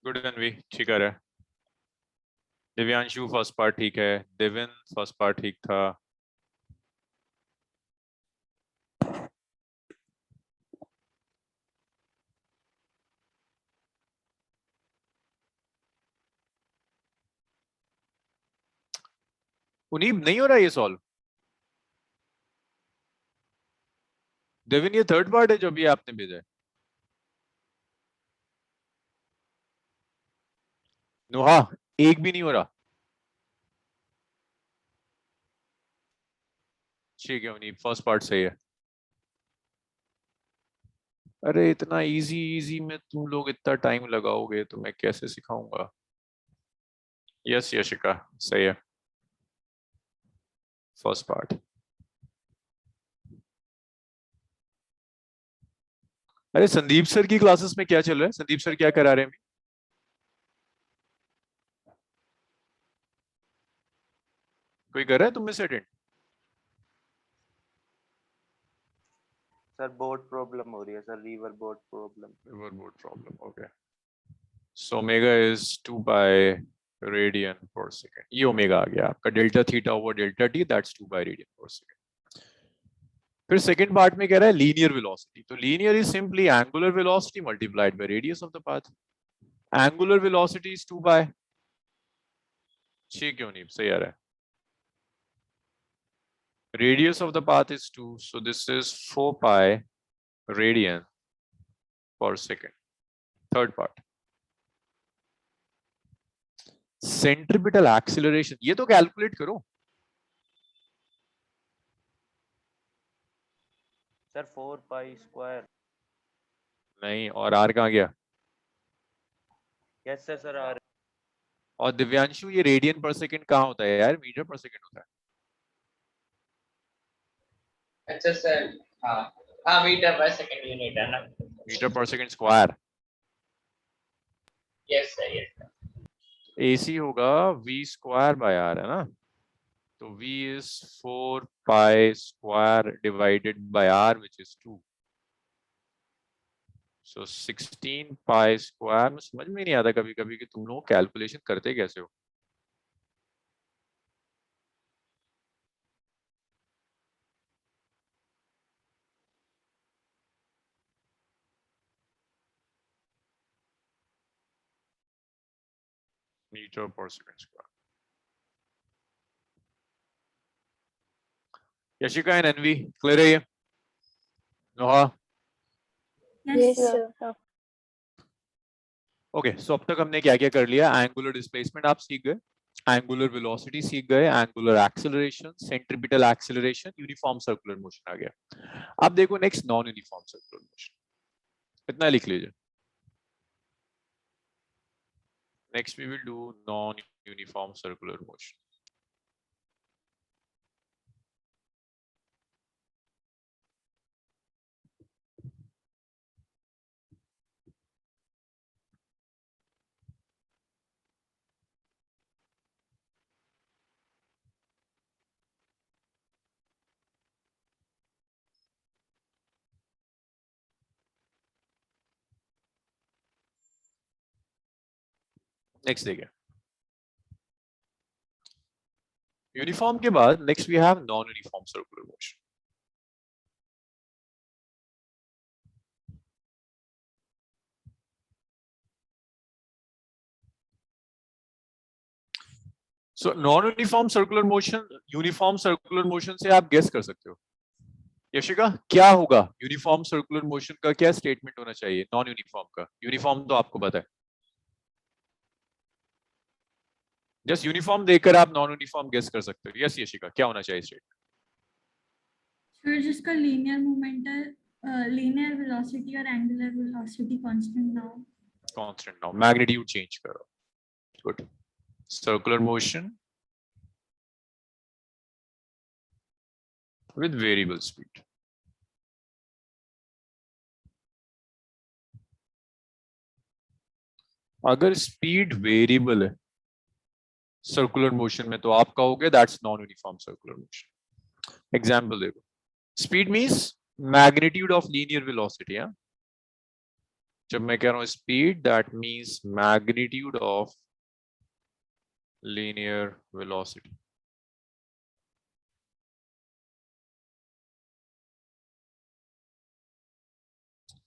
गुड अनवी, ठीक है। दिव्यांशु फर्स्ट पार्ट ठीक है, दिविन फर्स्ट पार्ट ठीक था। उनीब नहीं हो रहा ये सॉल्व। देविन ये थर्ड पार्ट है जो भी आपने भेजा है। नुहा एक भी नहीं हो रहा। ठीक है उनीब, फर्स्ट पार्ट सही है। अरे इतना इजी इजी में तुम लोग इतना टाइम लगाओगे तो मैं कैसे सिखाऊंगा। यस यशिका सही है, फर्स्ट पार्ट। अरे संदीप सर की क्लासेस में क्या चल रहा है? संदीप सर क्या करा रहे हैं? कोई कर रहा है तुम में से अटेंड? सर बोर्ड प्रॉब्लम हो रही है sir, river boat problem. River boat problem, okay. So omega is 2 by radian per second. ये ओमेगा आ गया आपका, delta theta over delta T, that's 2 by radian per second. फिर सेकंड पार्ट में कह रहा है लीनियर वेलोसिटी। तो linear is simply angular velocity multiplied by radius of the path. Angular velocity is 2 by, ठीक क्यों नहीं सही आ रहा है। Radius of the path is 2, so this is 4 pi radian per second. Third part. Centripetal acceleration, ये तो calculate करो। Sir 4 pi square. नहीं, और आर कहाँ गया? Yes sir, sir R. और दिव्यांशु ये रेडियन पर सेकंड कहाँ होता है यार? मीटर पर सेकंड होता है। अच्छा सर, हाँ हाँ, मीटर पर सेकंड यूनिट है ना। Metre per second square. Yes sir, yes sir. AC होगा v स्क्वायर बाय r, है ना? तो v is 4 pi square divided by r, which is 2. So 16 pi square। में समझ में नहीं आता कभी कभी कि तुम लोग कैलकुलेशन करते कैसे हो। Metre per second square. Yashika and Anvi clear है ये? Noha Yes, Yes, sir. sir. Okay. So अब तक हमने क्या क्या कर लिया? एंगुलर डिस्प्लेसमेंट आप सीख गए, एंगुलर वेलोसिटी सीख गए, angular acceleration, centripetal acceleration, uniform circular motion आ गया। अब देखो next non uniform circular motion, इतना लिख लीजिए। Next we will do non uniform circular motion. Next देखिए, यूनिफॉर्म के बाद next we have non uniform circular motion. So non uniform circular motion, uniform circular motion से आप गेस कर सकते हो। यशिका क्या होगा यूनिफॉर्म सर्कुलर मोशन का? क्या स्टेटमेंट होना चाहिए नॉन यूनिफॉर्म का? यूनिफॉर्म तो आपको पता है, जस्ट यूनिफॉर्म देखकर आप नॉन यूनिफॉर्म गेस कर सकते हो। यस यशिका, क्या होना चाहिए स्टेटमेंट? सर जिसका लीनियर मूवमेंट है, लीनियर वेलोसिटी और एंगुलर वेलोसिटी कांस्टेंट ना हो। कांस्टेंट ना हो, मैग्नीट्यूड चेंज करो। Good. Circular motion with variable speed। अगर स्पीड वेरिएबल है सर्कुलर मोशन में तो आप कहोगे that's non uniform circular motion. Example देखो, speed means magnitude of linear velocity. जब मैं कह रहा हूं speed, that means magnitude of linear velocity.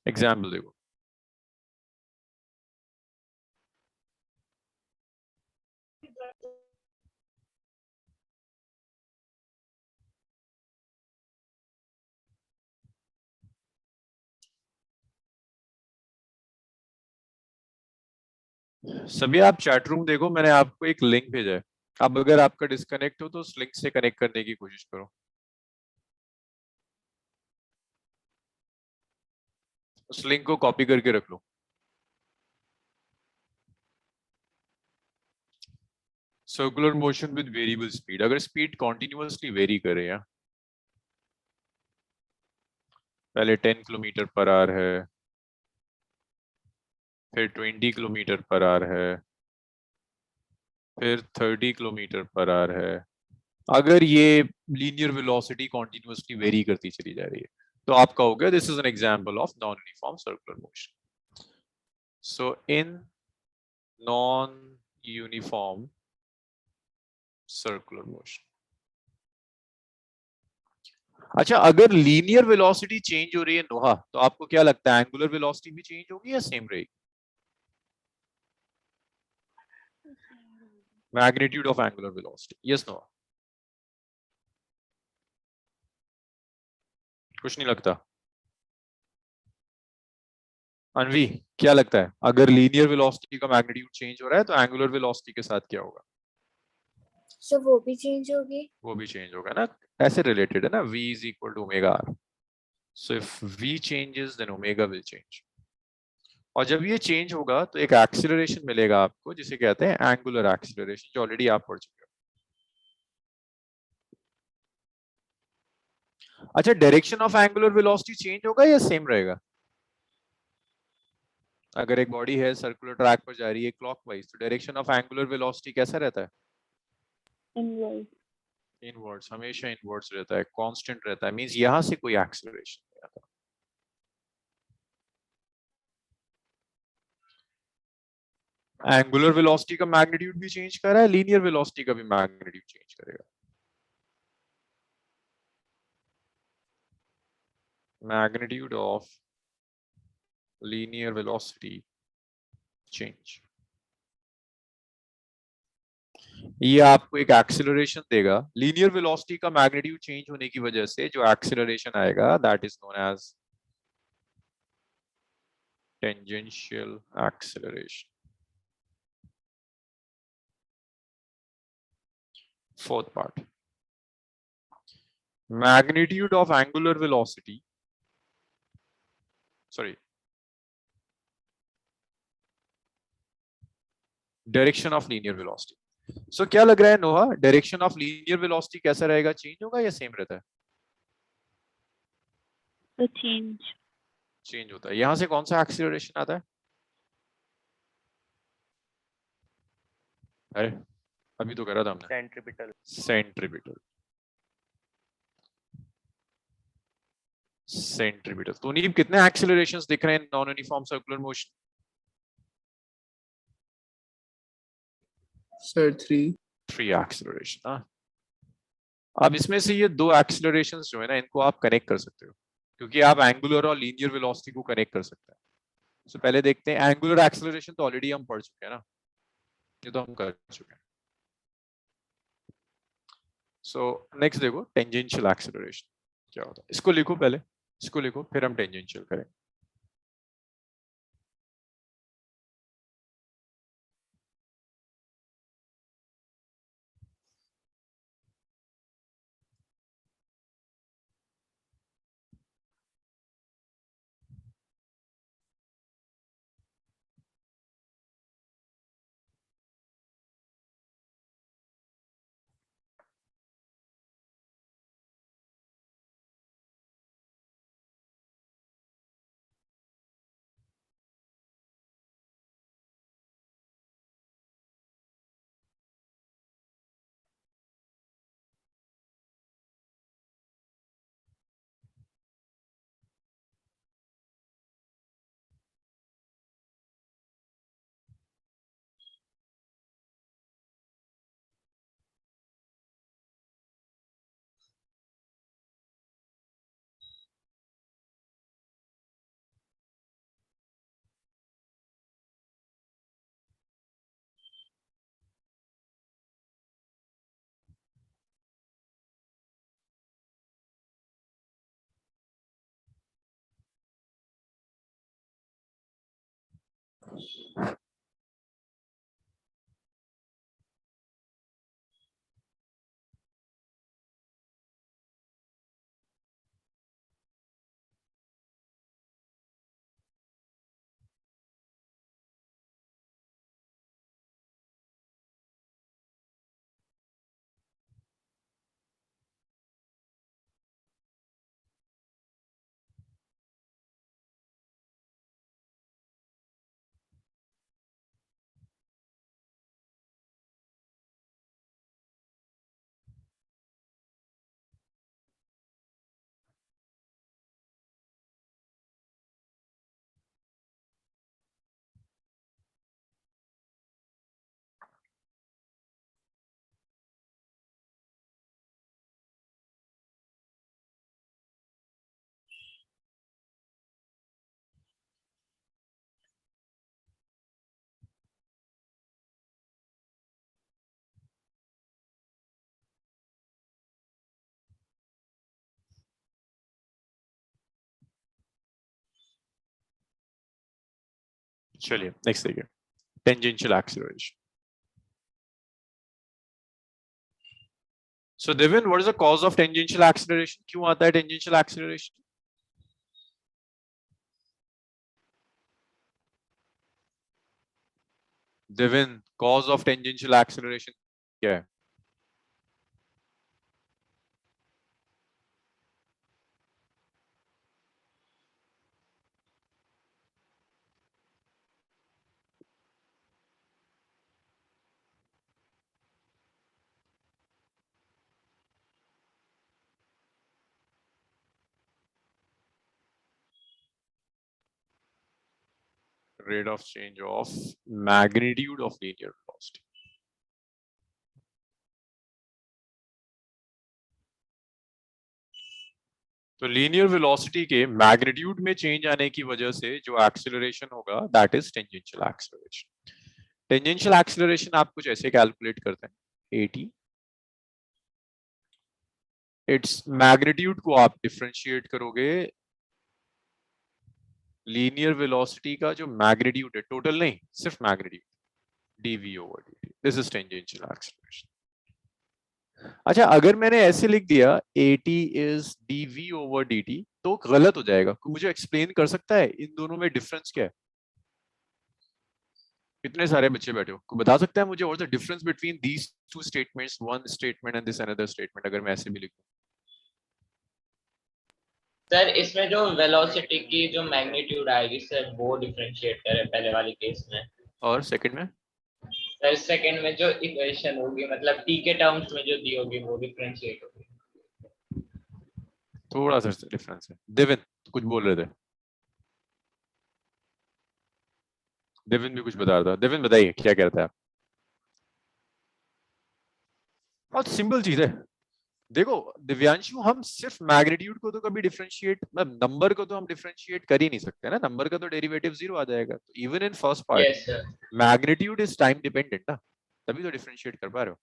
Example देखो, सभी आप चैट रूम देखो, मैंने आपको एक लिंक भेजा है। अब अगर आपका डिस्कनेक्ट हो तो उस लिंक से कनेक्ट करने की कोशिश करो। उस लिंक को कॉपी करके रख लो। Circular motion with variable speed, अगर स्पीड कॉन्टिन्यूअसली वेरी करे, या पहले 10 किलोमीटर पर आवर है, फिर 20 किलोमीटर पर आवर है, फिर 30 किलोमीटर पर आवर है, अगर ये लीनियर वेलोसिटी कॉन्टिन्यूअसली वेरी करती चली जा रही है, तो आप कहोगे this is an example of non uniform circular motion. So in non uniform circular motion, अच्छा अगर लीनियर वेलोसिटी चेंज हो रही है नोहा, तो आपको क्या लगता है एंगुलर वेलोसिटी भी चेंज होगी या सेम रहेगी? Magnitude of angular velocity, yes no? कुछ नहीं लगता? अनवी क्या लगता है, अगर लीनियर वेलोसिटी का मैग्नीट्यूड चेंज हो रहा है तो एंगुलर वेलोसिटी के साथ क्या होगा? सो वो भी चेंज होगी। वो भी चेंज होगा ना, ऐसे रिलेटेड है ना, v is equal to omega r। So if v changes then omega will change. और जब ये चेंज होगा तो एक एक्सीलरेशन मिलेगा आपको, जिसे कहते हैं एंगुलर एक्सीलरेशन, जो ऑलरेडी आप पढ़ चुके हो। अच्छा direction of angular velocity change होगा या सेम रहेगा? अगर एक बॉडी है सर्कुलर ट्रैक पर जा रही है क्लॉकवाइज, तो डायरेक्शन ऑफ एंगुलर वेलोसिटी कैसा रहता है? Inverse. इनवर्ड्स, हमेशा इनवर्ड्स रहता है, कांस्टेंट रहता है, मींस यहां से कोई एक्सीलरेशन नहीं आता। एंगुलर वेलोसिटी का मैग्नीट्यूड भी चेंज कर रहा है, लीनियर वेलोसिटी का भी मैग्नीट्यूड चेंज करेगा। Magnitude of linear velocity change, ये आपको एक एक्सीलरेशन देगा। लीनियर वेलोसिटी का मैग्नीट्यूड चेंज होने की वजह से जो एक्सीलरेशन आएगा, that is known as tangential acceleration. Fourth part, magnitude of angular velocity, sorry, direction of linear velocity. So क्या लग रहा है नोहा, डायरेक्शन ऑफ लीनियर वेलोसिटी कैसा रहेगा, चेंज होगा या सेम रहता है? The change. चेंज होता है। यहां से कौन सा एक्सीलरेशन आता है? अरे अभी तो करा था हमने, सेंट्रीपिटल। सेंट्रीपिटल। सेंट्रीपिटल। तो नीब कितने एक्सीलरेशंस दिख रहे हैं non uniform circular motion? Sir, 3. 3 acceleration. हाँ, अब इसमें से ये 2 एक्सीलरेशंस जो है ना, इनको आप कनेक्ट कर सकते हो, क्योंकि आप एंगुलर और लीनियर वेलोसिटी को कनेक्ट कर सकते हैं। तो पहले देखते हैं, एंगुलर एक्सीलरेशन तो ऑलरेडी हम पढ़ चुके हैं ना, ये तो हम कर चुके हैं। सो नेक्स्ट देखो टेंजेंशियल एक्सीलरेशन क्या होता है, इसको लिखो पहले, इसको लिखो फिर हम टेंजेंशियल करेंगे। चलिए नेक्स्ट देखिए, tangential acceleration. So Devin, what is the cause of tangential acceleration? क्यों आता है tangential acceleration? Devin, cause of tangential acceleration क्या है? Rate of change of magnitude of linear velocity. तो लीनियर वेलोसिटी के मैग्नीट्यूड में चेंज आने की वजह से जो एक्सीलरेशन होगा that is tangential acceleration. Tangential acceleration आप कुछ ऐसे कैलकुलेट करते हैं, 80 इट्स मैग्नीट्यूड को आप डिफरेंशिएट करोगे लीनियर वेलोसिटी का जो मैग्नीट्यूड है, टोटल नहीं सिर्फ magnitude, dv over dt. This is tangential acceleration. अच्छा, अगर मैंने ऐसे लिख दिया 80 इज dv over dt तो गलत हो जाएगा. मुझे एक्सप्लेन कर सकता है इन दोनों में डिफरेंस क्या है? कितने सारे बच्चे बैठे हो, को बता सकता है मुझे what is the difference between these two statements, one statement and this another statement, अगर मैं ऐसे भी लिखूं? सर इसमें जो वेलोसिटी की जो मैग्नीट्यूड आएगी सर वो डिफरेंशिएट करें पहले वाले केस में, और सेकंड में सर सेकंड में जो इक्वेशन होगी मतलब t के टर्म्स में जो दी होगी वो डिफरेंशिएट होगी. थोड़ा सा डिफरेंस है. देविन कुछ बोल रहे थे, देविन भी कुछ बता रहा था. देविन बताइए क्या कह रहा था आप? बहुत सिंपल चीज है. देखो दिव्यांशु, हम सिर्फ मैग्नीट्यूड को तो कभी डिफरेंशिएट, मतलब नंबर को तो हम डिफरेंशिएट कर ही नहीं सकते ना, नंबर का तो डेरिवेटिव 0 आ जाएगा. तो even in first part yes sir. Magnitude is time dependent ना, तभी तो डिफरेंशिएट कर पा रहे हो.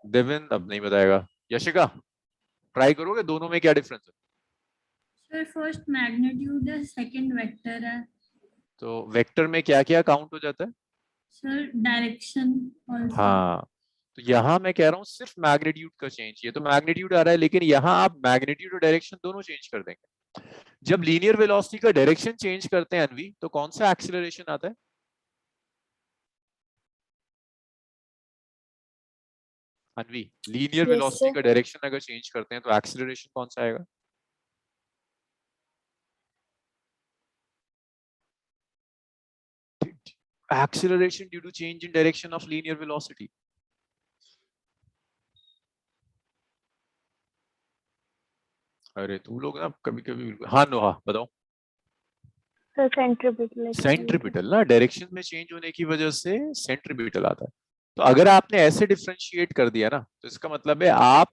देविन अब नहीं बताएगा. यशिका ट्राई करोगे दोनों में क्या डिफरेंस है? सर फर्स्ट मैग्नीट्यूड है, सेकंड वेक्टर है. तो वेक्टर में क्या क्या काउंट हो जाता है? सर डायरेक्शन और हाँ, तो यहाँ मैं कह रहा हूँ सिर्फ मैग्नीट्यूड का चेंज. ये तो मैग्नीट्यूड आ रहा है, लेकिन यहाँ आप मैग्नीट्यूड और डायरेक्शन दोनों चेंज कर देंगे. जब लीनियर वेलोसिटी का डायरेक्शन चेंज करते हैं अनवी, तो कौन सा एक्सीलरेशन आता है? अनवी, लीनियर Yes, वेलोसिटी sir. का डायरेक्शन अगर चेंज करते हैं तो एक्सीलरेशन कौन सा आएगा? Acceleration due to change in direction of linear velocity. अरे तुम लोग ना कभी कभी, हाँ नोहा बताओ. So centripetal. सेंट्रीपिटल ना, डायरेक्शन में चेंज होने की वजह से सेंट्रीपिटल आता है. तो अगर आपने ऐसे डिफरेंशिएट कर दिया ना, तो इसका मतलब है आप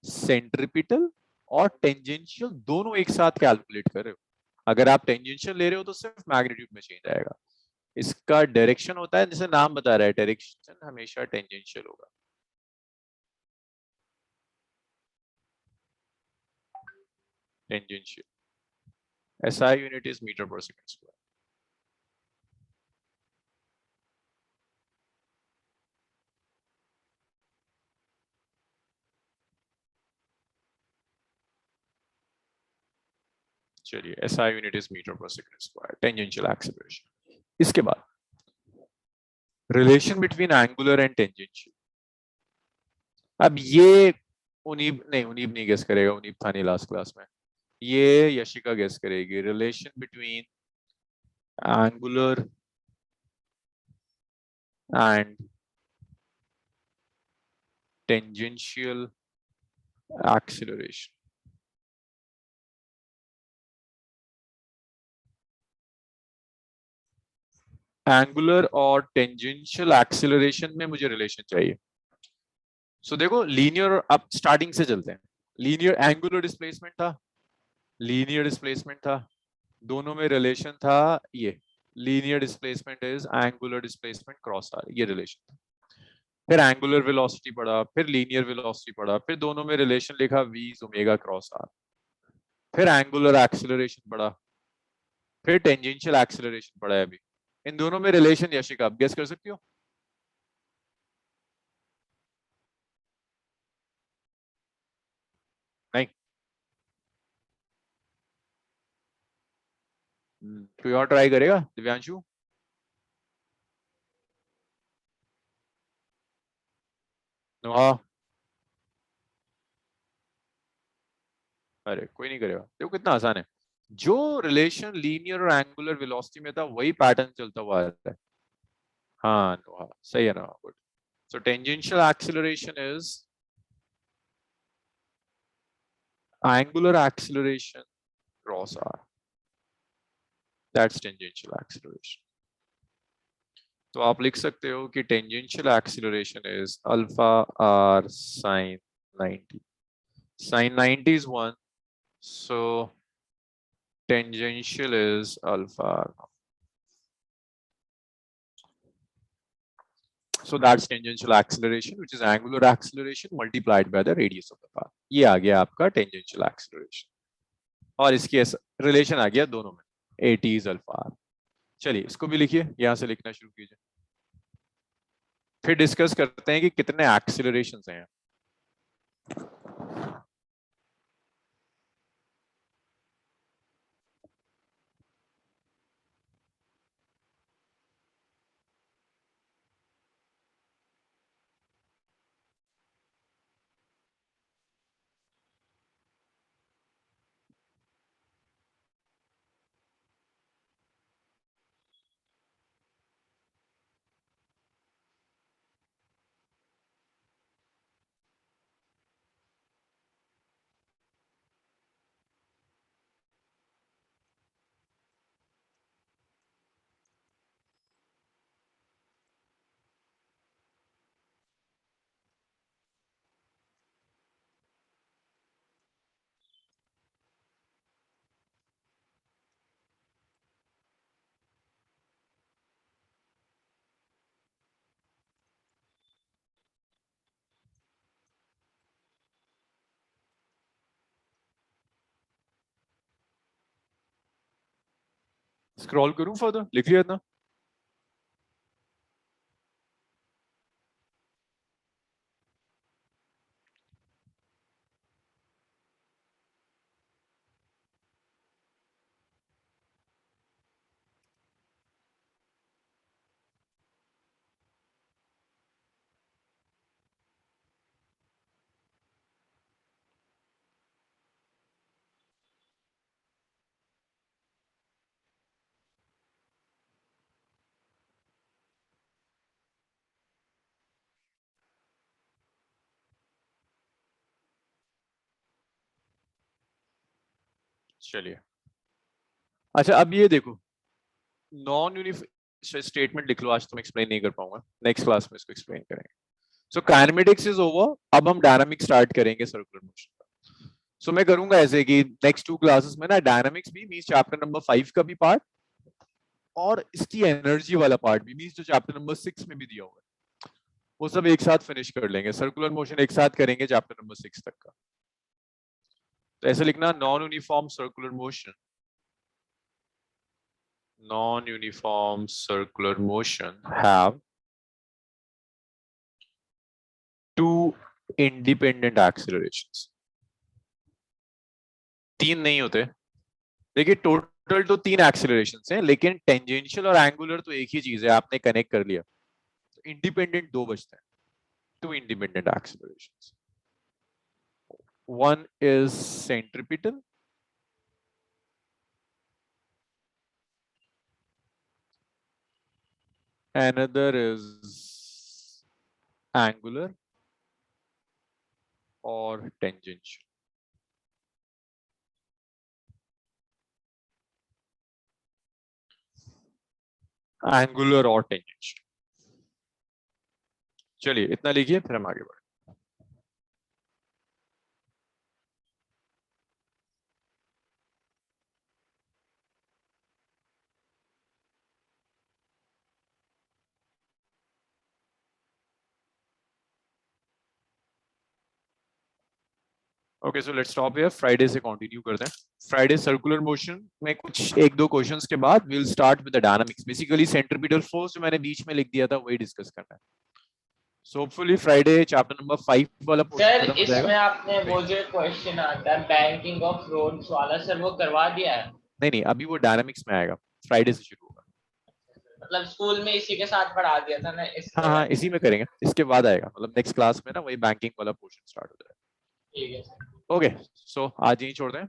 सेंट्रीपिटल और टेंजेंशियल दोनों एक साथ कैलकुलेट कर रहे हो. अगर आप टेंजेंशियल ले रहे हो तो सिर्फ मैग्नीट्यूड में चेंज आएगा. इसका डायरेक्शन होता है, जैसे नाम बता रहा है, डायरेक्शन हमेशा टेंजेंशियल होगा. Tangential SI unit is metre per second square. चलिए SI unit is metre per second square, tangential acceleration. इसके बाद relation between angular and tangential. अब ये उनीब नहीं गेस करेगा, उनीब था नहीं लास्ट क्लास में, ये यशिका गेस करेगी। Relation between angular and tangential acceleration. Angular और टेंजेंशियल एक्सीलरेशन में मुझे रिलेशन चाहिए। सो देखो लीनियर, अब स्टार्टिंग से चलते हैं। लीनियर एंगुलर डिस्प्लेसमेंट था, लीनियर डिस्प्लेसमेंट था, दोनों में रिलेशन था ये, linear displacement is angular displacement cross R, ये रिलेशन था। फिर एंगुलर वेलोसिटी पढ़ा, फिर लीनियर वेलोसिटी पढ़ा, फिर दोनों में रिलेशन लिखा v ओमेगा क्रॉस आर, फिर एंगुलर एक्सीलरेशन पढ़ा, फिर टेंजेंशियल एक्सीलरेशन पढ़ा है अभी। इन दोनों में रिलेशन यशिका आप गेस कर सकती हो? नहीं? कोई और ट्राई करेगा? दिव्यांशु? हाँ, अरे कोई नहीं करेगा। देखो कितना आसान है, जो रिलेशन लीनियर और एंगुलर वेलोसिटी में था वही पैटर्न चलता हुआ आ रहा है। हाँ हाँ सही है ना, good. So tangential acceleration is angular acceleration cross are, that's tangential acceleration. तो आप लिख सकते हो कि tangential acceleration is alpha R sine 90। Sine 90 is 1, so tangential is alpha r. So that's tangential acceleration, which is angular acceleration multiplied by the radius of the path. ये आ गया आपका tangential acceleration, और इसकी रिलेशन आ गया दोनों में, AT is alpha r. चलिए इसको भी लिखिए, यहां से लिखना शुरू कीजिए, फिर डिस्कस करते हैं कि कितने एक्सीलरेशंस हैं। स्क्रॉल करूं फर्दर, लिख लिया इतना? चलिए अच्छा, अब ये देखो, नॉन यूनिफॉर्म स्टेटमेंट लिख लो, आज तुम एक्सप्लेन नहीं कर पाऊंगा, नेक्स्ट क्लास में इसको एक्सप्लेन करेंगे। सो काइनेमेटिक्स इज ओवर, अब हम डायनामिक स्टार्ट करेंगे सर्कुलर मोशन का। सो मैं करूंगा ऐसे कि नेक्स्ट 2 क्लासेस में ना डायनामिक्स भी मींस चैप्टर नंबर 5 का भी पार्ट, और इसकी एनर्जी वाला पार्ट भी मींस जो चैप्टर नंबर 6 में भी दिया हुआ है, वो सब एक साथ फिनिश कर लेंगे। सर्कुलर मोशन एक साथ करेंगे चैप्टर नंबर 6 तक का। तो ऐसे लिखना, non uniform circular motion, non-uniform circular motion have 2 independent accelerations. 3 नहीं होते, देखिए टोटल तो 3 एक्सेलरेशंस हैं, लेकिन टेंजेंशियल और एंगुलर तो एक ही चीज है, आपने कनेक्ट कर लिया, तो इंडिपेंडेंट 2 बचते हैं, 2 independent accelerations. One is centripetal, another is angular or tangential. Angular or tangential. चलिए इतना लिखिए, फिर हम आगे बढ़े. Okay so let's stop here. Friday से कंटिन्यू करते हैं. फ्राइडे सर्कुलर मोशन में कुछ एक दो क्वेश्चंस के बाद we will start with the dynamics. Basically centripetal force जो मैंने बीच में लिख दिया था वही डिस्कस करना है. So hopefully Friday chapter number 5 वाला पोर्शन सर खत्म हो इसमें जाएगा. आपने वो जो क्वेश्चन आता है बैंकिंग ऑफ रोड्स वाला, सर वो करवा दिया है? नहीं, अभी वो डायनामिक्स में आएगा, फ्राइडे से शुरू होगा. मतलब स्कूल में इसी के साथ पढ़ा दिया था ना इसलिए। हाँ, इसी में करेंगे, इसके बाद आएगा, मतलब नेक्स्ट क्लास में ना वही बैंकिंग वाला पोर्शन स्टार्ट हो जाएगा. ठीक है सर. ओके सो आज यही छोड़ दें.